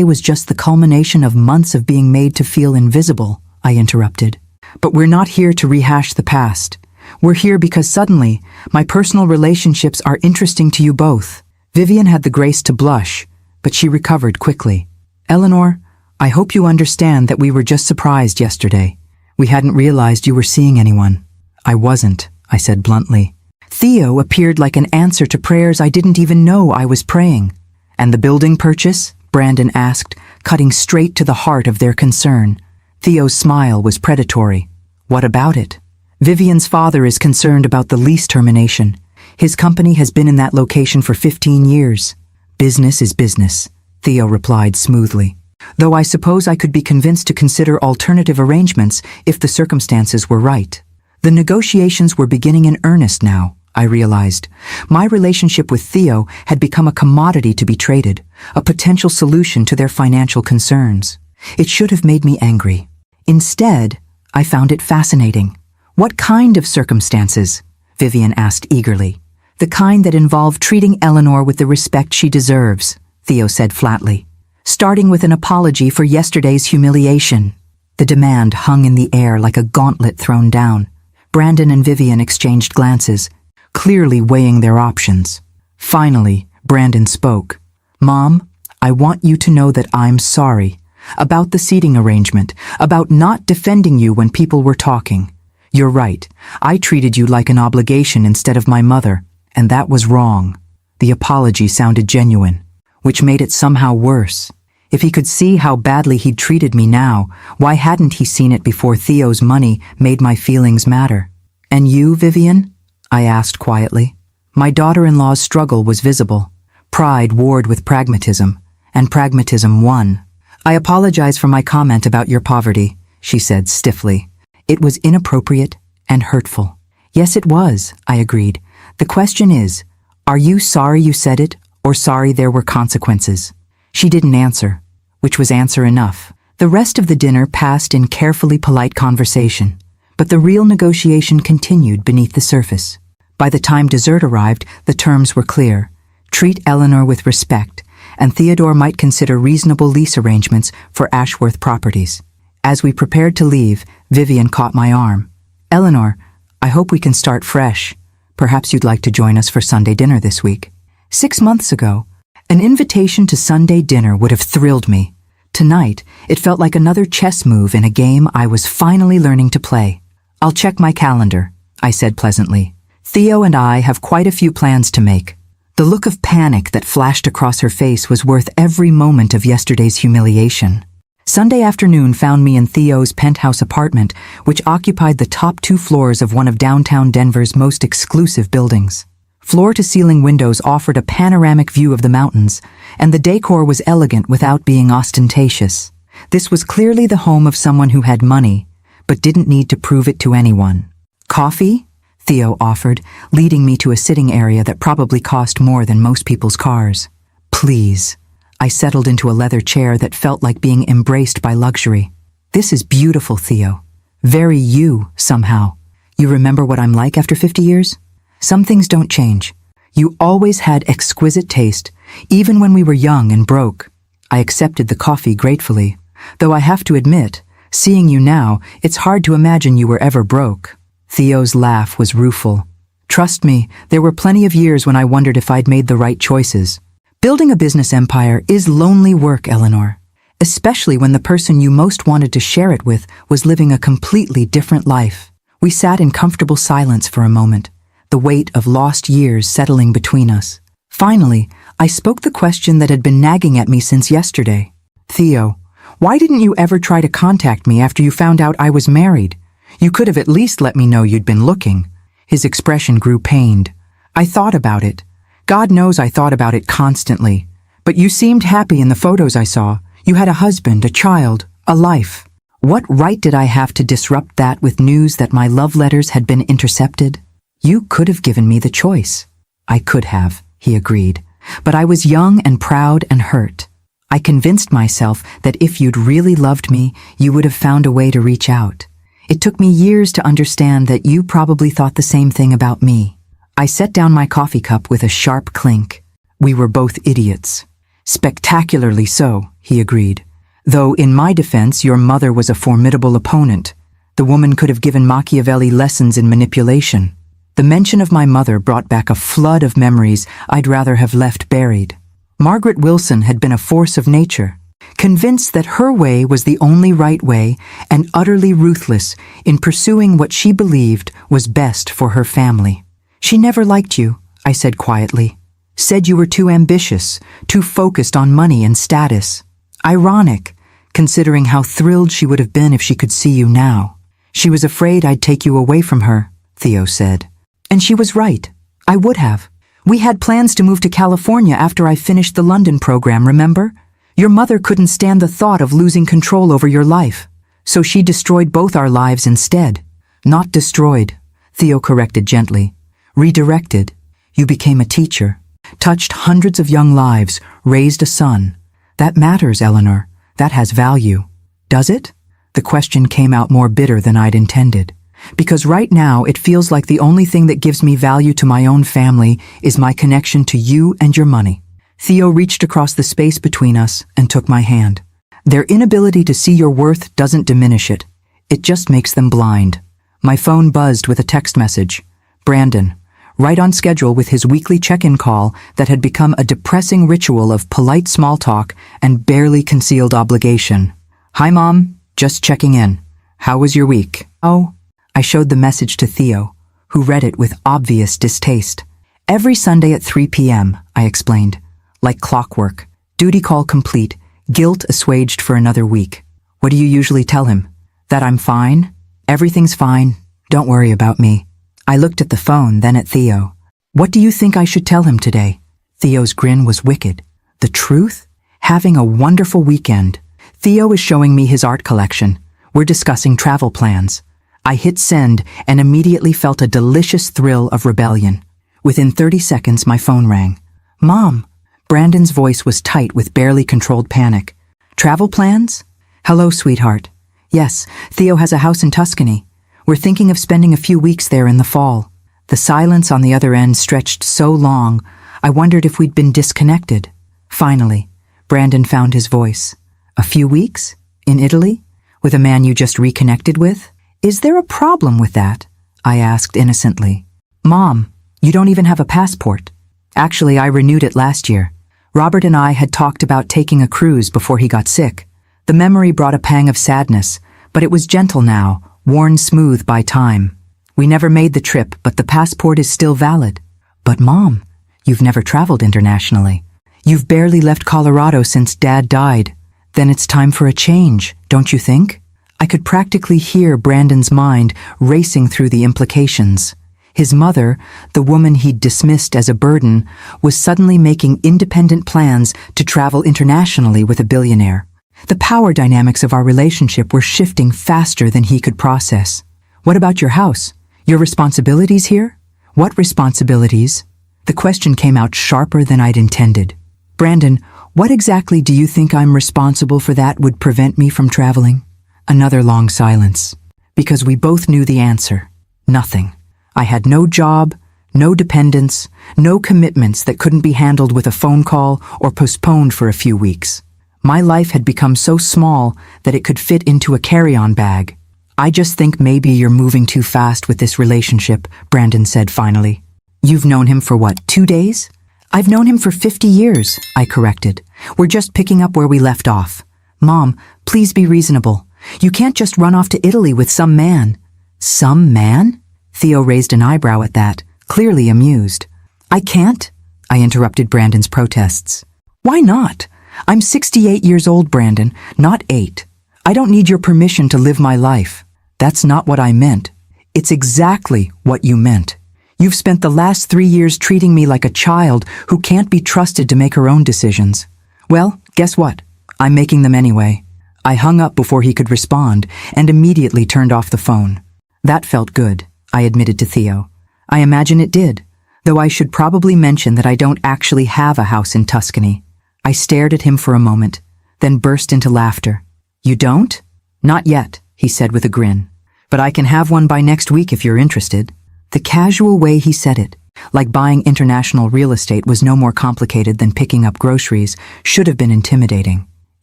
was just the culmination of months of being made to feel invisible, I interrupted. But we're not here to rehash the past. We're here because suddenly, my personal relationships are interesting to you both. Vivian had the grace to blush, but she recovered quickly. Eleanor, I hope you understand that we were just surprised yesterday. We hadn't realized you were seeing anyone. I wasn't, I said bluntly. Theo appeared like an answer to prayers I didn't even know I was praying. And the building purchase? Brandon asked, cutting straight to the heart of their concern. Theo's smile was predatory. What about it? Vivian's father is concerned about the lease termination. His company has been in that location for 15 years. Business is business, Theo replied smoothly. Though I suppose I could be convinced to consider alternative arrangements if the circumstances were right. The negotiations were beginning in earnest now, I realized. My relationship with Theo had become a commodity to be traded, a potential solution to their financial concerns. It should have made me angry. Instead, I found it fascinating. What kind of circumstances? Vivian asked eagerly. The kind that involve treating Eleanor with the respect she deserves, Theo said flatly. Starting with an apology for yesterday's humiliation. The demand hung in the air like a gauntlet thrown down. Brandon and Vivian exchanged glances, clearly weighing their options. Finally, Brandon spoke. Mom, I want you to know that I'm sorry. About the seating arrangement, about not defending you when people were talking. You're right. I treated you like an obligation instead of my mother, and that was wrong. The apology sounded genuine, which made it somehow worse. If he could see how badly he'd treated me now, why hadn't he seen it before Theo's money made my feelings matter? And you, Vivian? I asked quietly. My daughter-in-law's struggle was visible. Pride warred with pragmatism, and pragmatism won. I apologize for my comment about your poverty, she said stiffly. It was inappropriate and hurtful. Yes, it was, I agreed. The question is, are you sorry you said it, or sorry there were consequences? She didn't answer, which was answer enough. The rest of the dinner passed in carefully polite conversation, but the real negotiation continued beneath the surface. By the time dessert arrived, the terms were clear. Treat Eleanor with respect, and Theodore might consider reasonable lease arrangements for Ashworth properties. As we prepared to leave, Vivian caught my arm. Eleanor, I hope we can start fresh. Perhaps you'd like to join us for Sunday dinner this week. 6 months ago, an invitation to Sunday dinner would have thrilled me. Tonight, it felt like another chess move in a game I was finally learning to play. I'll check my calendar, I said pleasantly. Theo and I have quite a few plans to make. The look of panic that flashed across her face was worth every moment of yesterday's humiliation. Sunday afternoon found me in Theo's penthouse apartment, which occupied the top 2 floors of one of downtown Denver's most exclusive buildings. Floor-to-ceiling windows offered a panoramic view of the mountains, and the decor was elegant without being ostentatious. This was clearly the home of someone who had money, but didn't need to prove it to anyone. Coffee? Theo offered, leading me to a sitting area that probably cost more than most people's cars. Please. I settled into a leather chair that felt like being embraced by luxury. This is beautiful, Theo. Very you, somehow. You remember what I'm like after 50 years? Some things don't change. You always had exquisite taste, even when we were young and broke. I accepted the coffee gratefully, though I have to admit, seeing you now, it's hard to imagine you were ever broke. Theo's laugh was rueful. Trust me, there were plenty of years when I wondered if I'd made the right choices. Building a business empire is lonely work, Eleanor, especially when the person you most wanted to share it with was living a completely different life. We sat in comfortable silence for a moment, the weight of lost years settling between us. Finally, I spoke the question that had been nagging at me since yesterday. Theo, why didn't you ever try to contact me after you found out I was married? You could have at least let me know you'd been looking. His expression grew pained. I thought about it. God knows I thought about it constantly. But you seemed happy in the photos I saw. You had a husband, a child, a life. What right did I have to disrupt that with news that my love letters had been intercepted? You could have given me the choice. I could have, he agreed. But I was young and proud and hurt. I convinced myself that if you'd really loved me, you would have found a way to reach out. It took me years to understand that you probably thought the same thing about me. I set down my coffee cup with a sharp clink. We were both idiots. Spectacularly so, he agreed. Though in my defense, your mother was a formidable opponent. The woman could have given Machiavelli lessons in manipulation. The mention of my mother brought back a flood of memories I'd rather have left buried. Margaret Wilson had been a force of nature, convinced that her way was the only right way and utterly ruthless in pursuing what she believed was best for her family. She never liked you, I said quietly. Said you were too ambitious, too focused on money and status. Ironic, considering how thrilled she would have been if she could see you now. She was afraid I'd take you away from her, Theo said. And she was right. I would have. We had plans to move to California after I finished the London program, remember? Your mother couldn't stand the thought of losing control over your life, so she destroyed both our lives instead. Not destroyed, Theo corrected gently. Redirected. You became a teacher, touched hundreds of young lives, raised a son. That matters, Eleanor. That has value. Does it? The question came out more bitter than I'd intended. Because right now it feels like the only thing that gives me value to my own family is my connection to you and your money. Theo reached across the space between us and took my hand. Their inability to see your worth doesn't diminish it. It just makes them blind. My phone buzzed with a text message. Brandon, right on schedule with his weekly check-in call that had become a depressing ritual of polite small talk and barely concealed obligation. Hi, Mom. Just checking in. How was your week? Oh, I showed the message to Theo, who read it with obvious distaste. Every Sunday at 3 p.m., I explained. Like clockwork. Duty call complete. Guilt assuaged for another week. What do you usually tell him? That I'm fine? Everything's fine. Don't worry about me. I looked at the phone, then at Theo. What do you think I should tell him today? Theo's grin was wicked. The truth? Having a wonderful weekend. Theo is showing me his art collection. We're discussing travel plans. I hit send and immediately felt a delicious thrill of rebellion. Within 30 seconds, my phone rang. Mom! Brandon's voice was tight with barely controlled panic. Travel plans? Hello, sweetheart. Yes, Theo has a house in Tuscany. We're thinking of spending a few weeks there in the fall. The silence on the other end stretched so long, I wondered if we'd been disconnected. Finally, Brandon found his voice. A few weeks? In Italy? With a man you just reconnected with? Is there a problem with that? I asked innocently. Mom, you don't even have a passport. Actually, I renewed it last year. Robert and I had talked about taking a cruise before he got sick. The memory brought a pang of sadness, but it was gentle now, worn smooth by time. We never made the trip, but the passport is still valid. But Mom, you've never traveled internationally. You've barely left Colorado since Dad died. Then it's time for a change, don't you think? I could practically hear Brandon's mind racing through the implications. His mother, the woman he'd dismissed as a burden, was suddenly making independent plans to travel internationally with a billionaire. The power dynamics of our relationship were shifting faster than he could process. What about your house? Your responsibilities here? What responsibilities? The question came out sharper than I'd intended. Brandon, what exactly do you think I'm responsible for that would prevent me from traveling? Another long silence. Because we both knew the answer. Nothing. I had no job, no dependents, no commitments that couldn't be handled with a phone call or postponed for a few weeks. My life had become so small that it could fit into a carry-on bag. I just think maybe you're moving too fast with this relationship, Brandon said finally. You've known him for what, 2 days? I've known him for 50 years, I corrected. We're just picking up where we left off. Mom, please be reasonable. You can't just run off to Italy with some man. Some man? Theo raised an eyebrow at that, clearly amused. I can't, I interrupted Brandon's protests. Why not? I'm 68 years old, Brandon, not 8. I don't need your permission to live my life. That's not what I meant. It's exactly what you meant. You've spent the last 3 years treating me like a child who can't be trusted to make her own decisions. Well, guess what? I'm making them anyway. I hung up before he could respond and immediately turned off the phone. That felt good, I admitted to Theo. I imagine it did, though I should probably mention that I don't actually have a house in Tuscany. I stared at him for a moment, then burst into laughter. You don't? Not yet, he said with a grin. But I can have one by next week if you're interested. The casual way he said it, like buying international real estate was no more complicated than picking up groceries, should have been intimidating.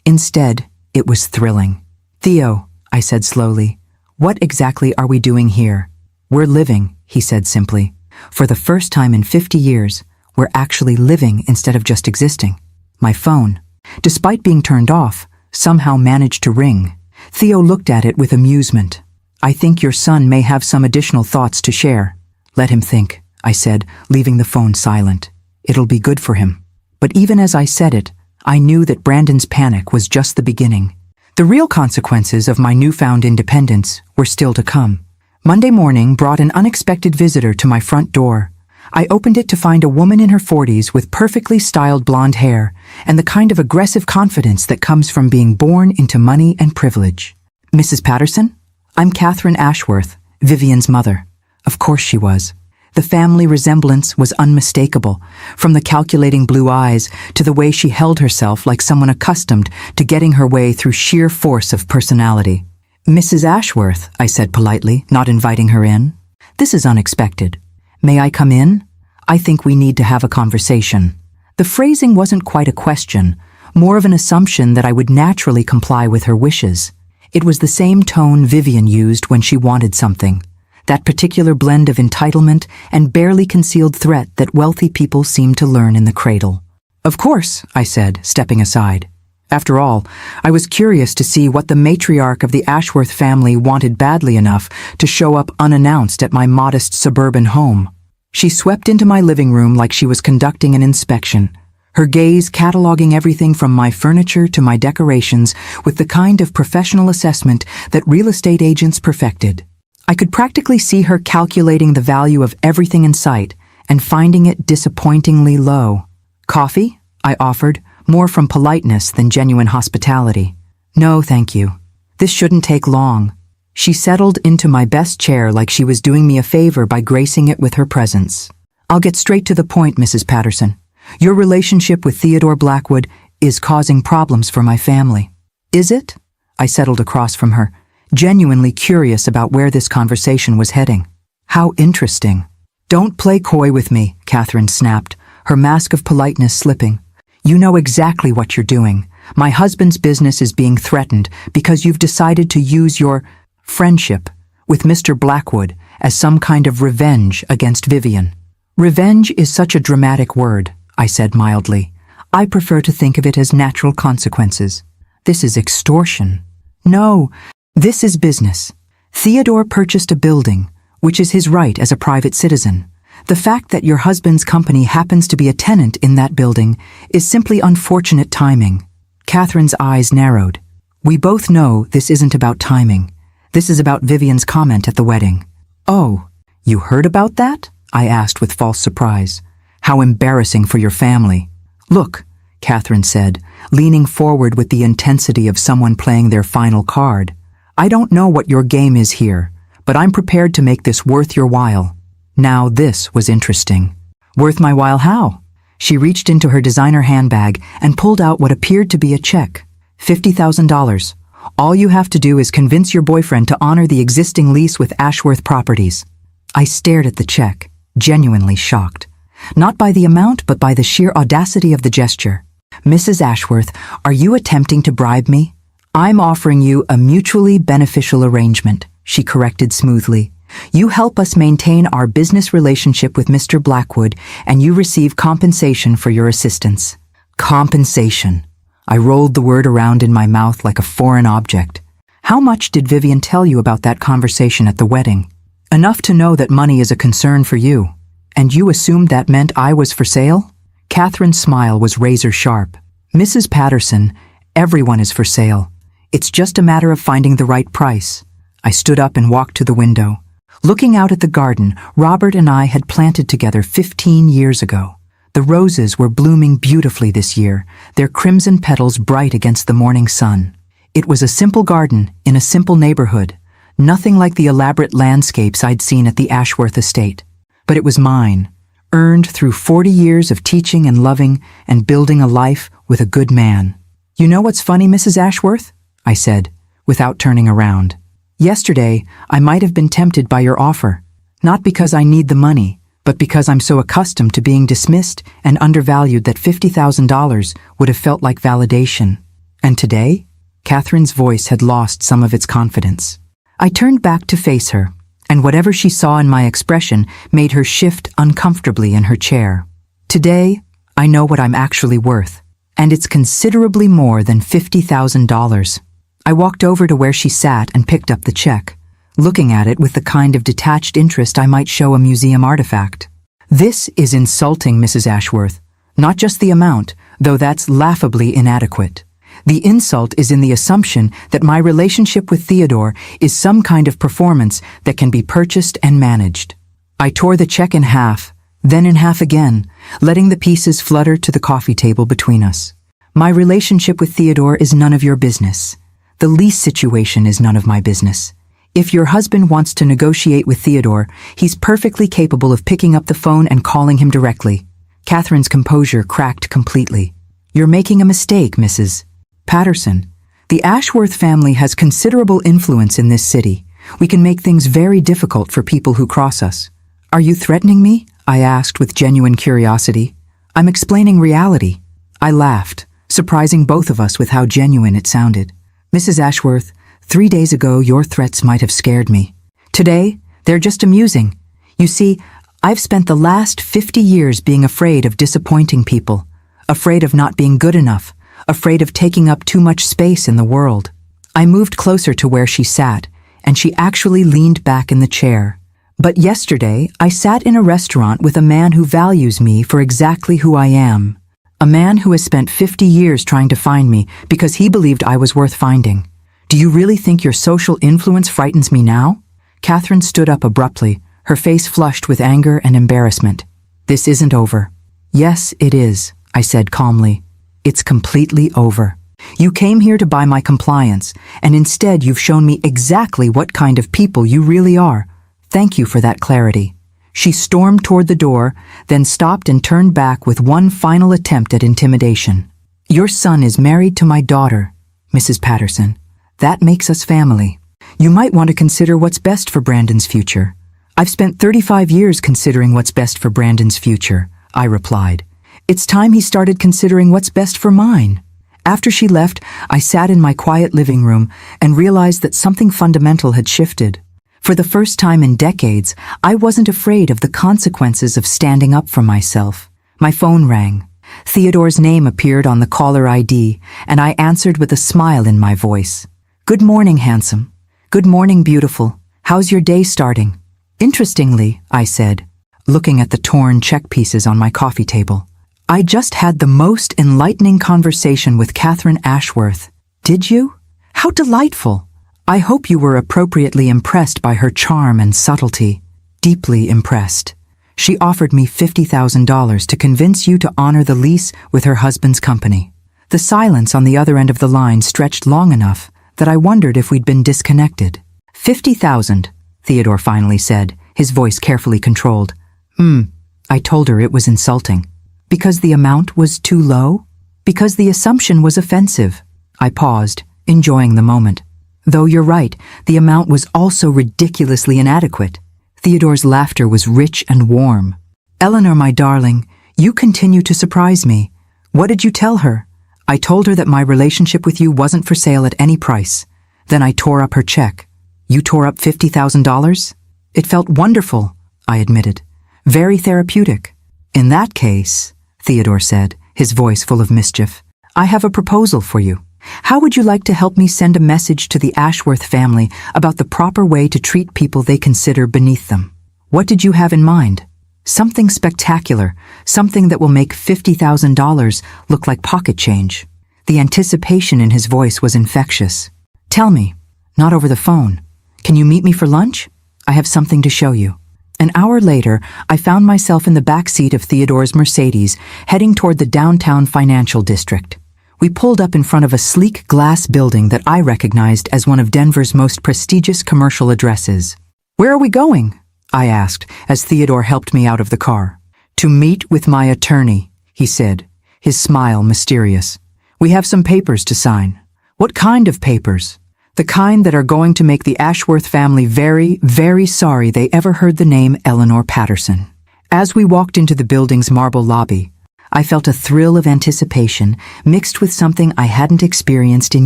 Instead, it was thrilling. Theo, I said slowly, what exactly are we doing here? We're living, he said simply. For the first time in 50 years, we're actually living instead of just existing. My phone, despite being turned off, somehow managed to ring. Theo looked at it with amusement. I think your son may have some additional thoughts to share. Let him think, I said, leaving the phone silent. It'll be good for him. But even as I said it, I knew that Brandon's panic was just the beginning. The real consequences of my newfound independence were still to come. Monday morning brought an unexpected visitor to my front door. I opened it to find a woman in her 40s with perfectly styled blonde hair and the kind of aggressive confidence that comes from being born into money and privilege. Mrs. Patterson? I'm Catherine Ashworth, Vivian's mother. Of course she was. The family resemblance was unmistakable, from the calculating blue eyes to the way she held herself like someone accustomed to getting her way through sheer force of personality. Mrs. Ashworth, I said politely, not inviting her in. This is unexpected. May I come in? I think we need to have a conversation. The phrasing wasn't quite a question, more of an assumption that I would naturally comply with her wishes. It was the same tone Vivian used when she wanted something, that particular blend of entitlement and barely concealed threat that wealthy people seem to learn in the cradle. Of course, I said, stepping aside. After all, I was curious to see what the matriarch of the Ashworth family wanted badly enough to show up unannounced at my modest suburban home. She swept into my living room like she was conducting an inspection, her gaze cataloging everything from my furniture to my decorations with the kind of professional assessment that real estate agents perfected. I could practically see her calculating the value of everything in sight and finding it disappointingly low. Coffee? I offered, more from politeness than genuine hospitality. No, thank you. This shouldn't take long. She settled into my best chair like she was doing me a favor by gracing it with her presence. I'll get straight to the point, Mrs. Patterson. Your relationship with Theodore Blackwood is causing problems for my family. Is it? I settled across from her, genuinely curious about where this conversation was heading. How interesting. Don't play coy with me, Catherine snapped, her mask of politeness slipping. You know exactly what you're doing. My husband's business is being threatened because you've decided to use your friendship with Mr. Blackwood as some kind of revenge against Vivian. Revenge is such a dramatic word, I said mildly. I prefer to think of it as natural consequences. This is extortion. No, this is business. Theodore purchased a building, which is his right as a private citizen. The fact that your husband's company happens to be a tenant in that building is simply unfortunate timing. Catherine's eyes narrowed. We both know this isn't about timing. This is about Vivian's comment at the wedding. Oh, you heard about that? I asked with false surprise. How embarrassing for your family. Look, Catherine said, leaning forward with the intensity of someone playing their final card. I don't know what your game is here, but I'm prepared to make this worth your while. Now this was interesting. Worth my while how? She reached into her designer handbag and pulled out what appeared to be a check. $50,000. All you have to do is convince your boyfriend to honor the existing lease with Ashworth Properties. I stared at the check, genuinely shocked. Not by the amount, but by the sheer audacity of the gesture. Mrs. Ashworth, are you attempting to bribe me? I'm offering you a mutually beneficial arrangement, she corrected smoothly. You help us maintain our business relationship with Mr. Blackwood, and you receive compensation for your assistance. Compensation. I rolled the word around in my mouth like a foreign object. How much did Vivian tell you about that conversation at the wedding? Enough to know that money is a concern for you. And you assumed that meant I was for sale? Catherine's smile was razor sharp. Mrs. Patterson, everyone is for sale. It's just a matter of finding the right price. I stood up and walked to the window. Looking out at the garden Robert and I had planted together 15 years ago. The roses were blooming beautifully this year, their crimson petals bright against the morning sun. It was a simple garden in a simple neighborhood, nothing like the elaborate landscapes I'd seen at the Ashworth estate. But it was mine, earned through 40 years of teaching and loving and building a life with a good man. You know what's funny, Mrs. Ashworth? I said, without turning around. Yesterday, I might have been tempted by your offer, not because I need the money, but because I'm so accustomed to being dismissed and undervalued that $50,000 would have felt like validation. And today? Catherine's voice had lost some of its confidence. I turned back to face her, and whatever she saw in my expression made her shift uncomfortably in her chair. Today, I know what I'm actually worth, and it's considerably more than $50,000. I walked over to where she sat and picked up the check, looking at it with the kind of detached interest I might show a museum artifact. This is insulting, Mrs. Ashworth. Not just the amount, though that's laughably inadequate. The insult is in the assumption that my relationship with Theodore is some kind of performance that can be purchased and managed. I tore the check in half, then in half again, letting the pieces flutter to the coffee table between us. My relationship with Theodore is none of your business. The lease situation is none of my business. If your husband wants to negotiate with Theodore, he's perfectly capable of picking up the phone and calling him directly. Catherine's composure cracked completely. You're making a mistake, Mrs. Patterson. The Ashworth family has considerable influence in this city. We can make things very difficult for people who cross us. Are you threatening me? I asked with genuine curiosity. I'm explaining reality. I laughed, surprising both of us with how genuine it sounded. Mrs. Ashworth, 3 days ago your threats might have scared me. Today, they're just amusing. You see, I've spent the last 50 years being afraid of disappointing people, afraid of not being good enough, afraid of taking up too much space in the world. I moved closer to where she sat, and she actually leaned back in the chair. But yesterday, I sat in a restaurant with a man who values me for exactly who I am. A man who has spent 50 years trying to find me because he believed I was worth finding. Do you really think your social influence frightens me now? Catherine stood up abruptly, her face flushed with anger and embarrassment. This isn't over. Yes, it is, I said calmly. It's completely over. You came here to buy my compliance, and instead you've shown me exactly what kind of people you really are. Thank you for that clarity. She stormed toward the door, then stopped and turned back with one final attempt at intimidation. Your son is married to my daughter, Mrs. Patterson. That makes us family. You might want to consider what's best for Brandon's future. I've spent 35 years considering what's best for Brandon's future, I replied. It's time he started considering what's best for mine. After she left, I sat in my quiet living room and realized that something fundamental had shifted. For the first time in decades, I wasn't afraid of the consequences of standing up for myself. My phone rang. Theodore's name appeared on the caller ID, and I answered with a smile in my voice. Good morning, handsome. Good morning, beautiful. How's your day starting? Interestingly, I said, looking at the torn check pieces on my coffee table. I just had the most enlightening conversation with Catherine Ashworth. Did you? How delightful. I hope you were appropriately impressed by her charm and subtlety. Deeply impressed. She offered me $50,000 to convince you to honor the lease with her husband's company. The silence on the other end of the line stretched long enough that I wondered if we'd been disconnected. $50,000, Theodore finally said, his voice carefully controlled. I told her it was insulting. Because the amount was too low? Because the assumption was offensive. I paused, enjoying the moment. Though you're right, the amount was also ridiculously inadequate. Theodore's laughter was rich and warm. Eleanor, my darling, you continue to surprise me. What did you tell her? I told her that my relationship with you wasn't for sale at any price. Then I tore up her check. You tore up $50,000? It felt wonderful, I admitted. Very therapeutic. In that case, Theodore said, his voice full of mischief, I have a proposal for you. How would you like to help me send a message to the Ashworth family about the proper way to treat people they consider beneath them? What did you have in mind? Something spectacular, something that will make $50,000 look like pocket change. The anticipation in his voice was infectious. Tell me, not over the phone. Can you meet me for lunch? I have something to show you. An hour later, I found myself in the back seat of Theodore's Mercedes, heading toward the downtown financial district. We pulled up in front of a sleek glass building that I recognized as one of Denver's most prestigious commercial addresses. Where are we going? I asked as Theodore helped me out of the car. To meet with my attorney, he said, his smile mysterious. We have some papers to sign. What kind of papers? The kind that are going to make the Ashworth family very, very sorry they ever heard the name Eleanor Patterson. As we walked into the building's marble lobby, I felt a thrill of anticipation mixed with something I hadn't experienced in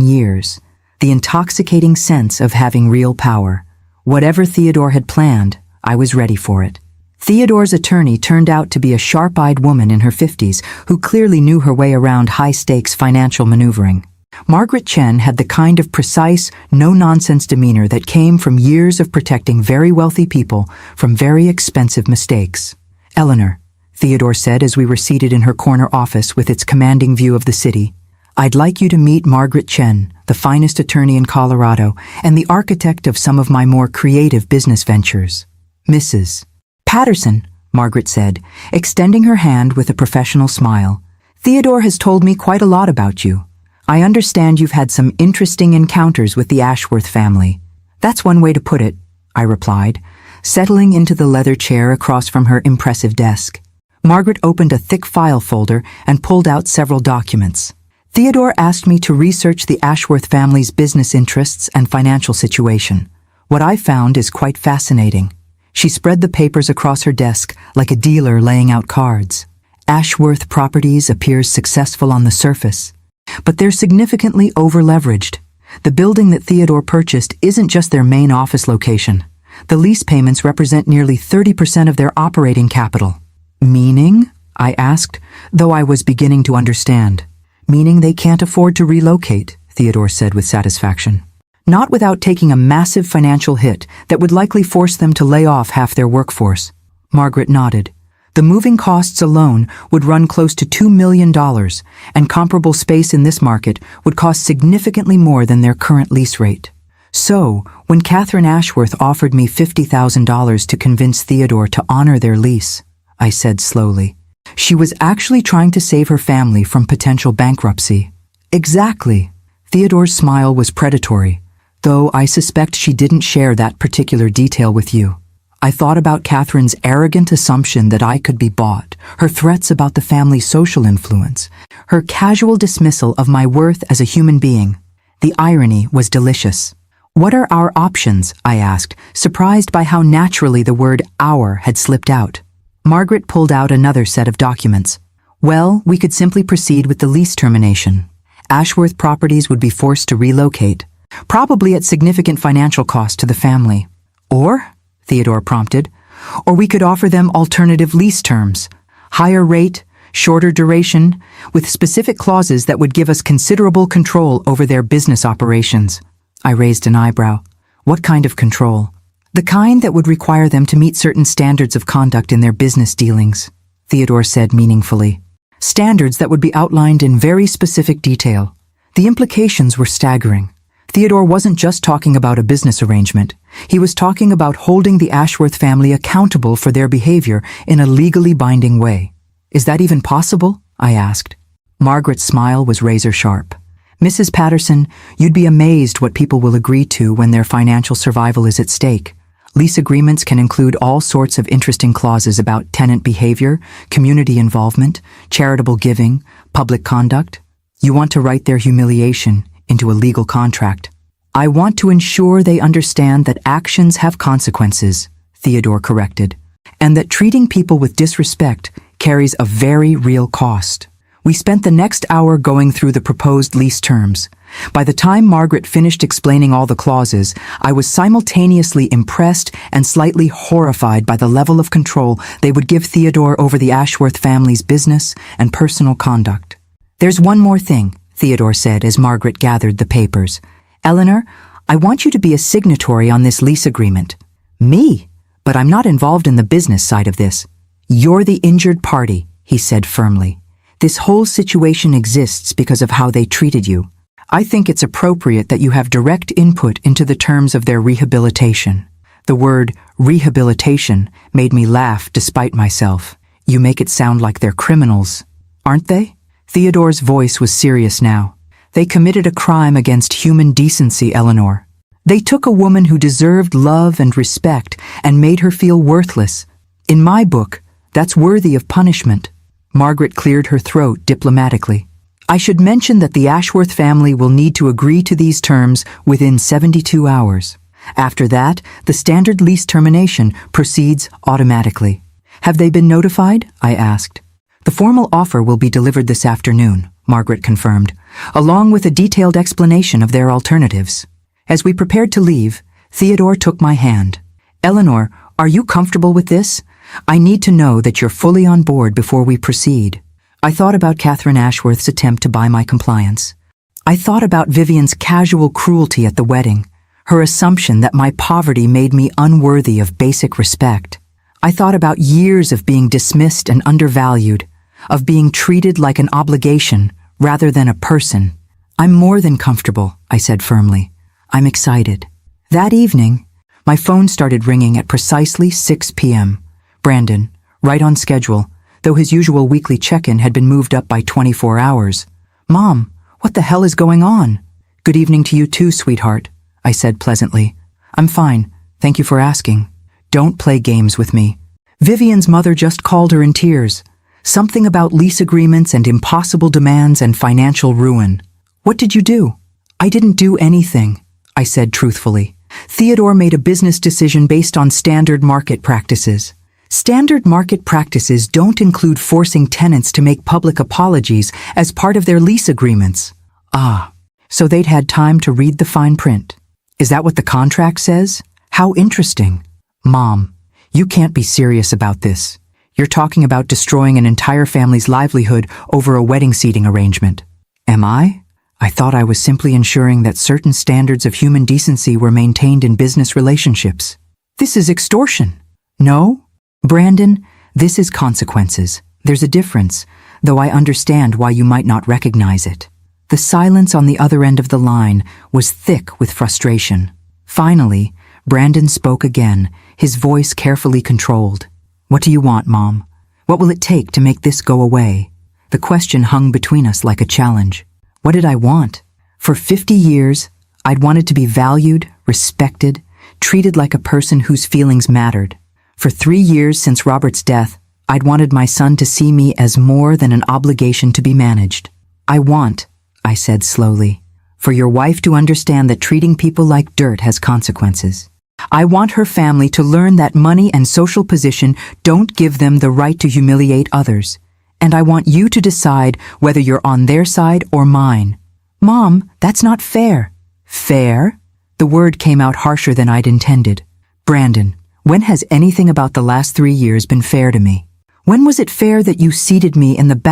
years, the intoxicating sense of having real power. Whatever Theodore had planned, I was ready for it. Theodore's attorney turned out to be a sharp-eyed woman in her 50s who clearly knew her way around high-stakes financial maneuvering. Margaret Chen had the kind of precise, no-nonsense demeanor that came from years of protecting very wealthy people from very expensive mistakes. Eleanor, Theodore said as we were seated in her corner office with its commanding view of the city, I'd like you to meet Margaret Chen, the finest attorney in Colorado and the architect of some of my more creative business ventures. Mrs. Patterson, Margaret said, extending her hand with a professional smile. Theodore has told me quite a lot about you. I understand you've had some interesting encounters with the Ashworth family. That's one way to put it, I replied, settling into the leather chair across from her impressive desk. Margaret opened a thick file folder and pulled out several documents. Theodore asked me to research the Ashworth family's business interests and financial situation. What I found is quite fascinating. She spread the papers across her desk like a dealer laying out cards. Ashworth Properties appears successful on the surface, but they're significantly over-leveraged. The building that Theodore purchased isn't just their main office location. The lease payments represent nearly 30% of their operating capital. Meaning? I asked, though I was beginning to understand. Meaning they can't afford to relocate, Theodore said with satisfaction. Not without taking a massive financial hit that would likely force them to lay off half their workforce. Margaret nodded. The moving costs alone would run close to $2 million, and comparable space in this market would cost significantly more than their current lease rate. So, when Catherine Ashworth offered me $50,000 to convince Theodore to honor their lease, I said slowly, she was actually trying to save her family from potential bankruptcy. Exactly. Theodore's smile was predatory, though I suspect she didn't share that particular detail with you. I thought about Catherine's arrogant assumption that I could be bought, her threats about the family's social influence, her casual dismissal of my worth as a human being. The irony was delicious. What are our options? I asked, surprised by how naturally the word "our" had slipped out. Margaret pulled out another set of documents. Well, we could simply proceed with the lease termination. Ashworth Properties would be forced to relocate, probably at significant financial cost to the family. Or, Theodore prompted, or we could offer them alternative lease terms, higher rate, shorter duration, with specific clauses that would give us considerable control over their business operations. I raised an eyebrow. What kind of control? The kind that would require them to meet certain standards of conduct in their business dealings, Theodore said meaningfully. Standards that would be outlined in very specific detail. The implications were staggering. Theodore wasn't just talking about a business arrangement. He was talking about holding the Ashworth family accountable for their behavior in a legally binding way. Is that even possible? I asked. Margaret's smile was razor-sharp. Mrs. Patterson, you'd be amazed what people will agree to when their financial survival is at stake. Lease agreements can include all sorts of interesting clauses about tenant behavior, community involvement, charitable giving, public conduct. You want to write their humiliation into a legal contract. I want to ensure they understand that actions have consequences, Theodore corrected, and that treating people with disrespect carries a very real cost. We spent the next hour going through the proposed lease terms. By the time Margaret finished explaining all the clauses, I was simultaneously impressed and slightly horrified by the level of control they would give Theodore over the Ashworth family's business and personal conduct. "There's one more thing," Theodore said as Margaret gathered the papers. "Eleanor, I want you to be a signatory on this lease agreement." "Me? But I'm not involved in the business side of this." "You're the injured party," he said firmly. "This whole situation exists because of how they treated you. I think it's appropriate that you have direct input into the terms of their rehabilitation." The word rehabilitation made me laugh despite myself. "You make it sound like they're criminals, aren't they?" Theodore's voice was serious now. "They committed a crime against human decency, Eleanor. They took a woman who deserved love and respect and made her feel worthless. In my book, that's worthy of punishment." Margaret cleared her throat diplomatically. "I should mention that the Ashworth family will need to agree to these terms within 72 hours. After that, the standard lease termination proceeds automatically." "Have they been notified?" I asked. "The formal offer will be delivered this afternoon," Margaret confirmed, along with a detailed explanation of their alternatives. As we prepared to leave, Theodore took my hand. "Eleanor, are you comfortable with this? I need to know that you're fully on board before we proceed." I thought about Catherine Ashworth's attempt to buy my compliance. I thought about Vivian's casual cruelty at the wedding, her assumption that my poverty made me unworthy of basic respect. I thought about years of being dismissed and undervalued, of being treated like an obligation rather than a person. "I'm more than comfortable," I said firmly. "I'm excited." That evening, my phone started ringing at precisely 6 p.m. Brandon, right on schedule, though his usual weekly check-in had been moved up by 24 hours. "Mom, what the hell is going on?" "Good evening to you too, sweetheart," I said pleasantly. "I'm fine, thank you for asking." "Don't play games with me." Vivian's mother just called her in tears. Something about lease agreements and impossible demands and financial ruin. "What did you do?" "I didn't do anything," I said truthfully. "Theodore made a business decision based on standard market practices. Standard market practices don't include forcing tenants to make public apologies as part of their lease agreements." "Ah, so they'd had time to read the fine print. Is that what the contract says? How interesting." "Mom, you can't be serious about this. You're talking about destroying an entire family's livelihood over a wedding seating arrangement." "Am I? I thought I was simply ensuring that certain standards of human decency were maintained in business relationships." "This is extortion." "No? Brandon, this is consequences. There's a difference, though I understand why you might not recognize it." The silence on the other end of the line was thick with frustration. Finally, Brandon spoke again, his voice carefully controlled. "What do you want, Mom? What will it take to make this go away?" The question hung between us like a challenge. What did I want? For 50 years, I'd wanted to be valued, respected, treated like a person whose feelings mattered. For 3 years since Robert's death, I'd wanted my son to see me as more than an obligation to be managed. "I want," I said slowly, "for your wife to understand that treating people like dirt has consequences. I want her family to learn that money and social position don't give them the right to humiliate others. And I want you to decide whether you're on their side or mine." "Mom, that's not fair." "Fair?" The word came out harsher than I'd intended. "Brandon, when has anything about the last 3 years been fair to me? When was it fair that you seated me in the back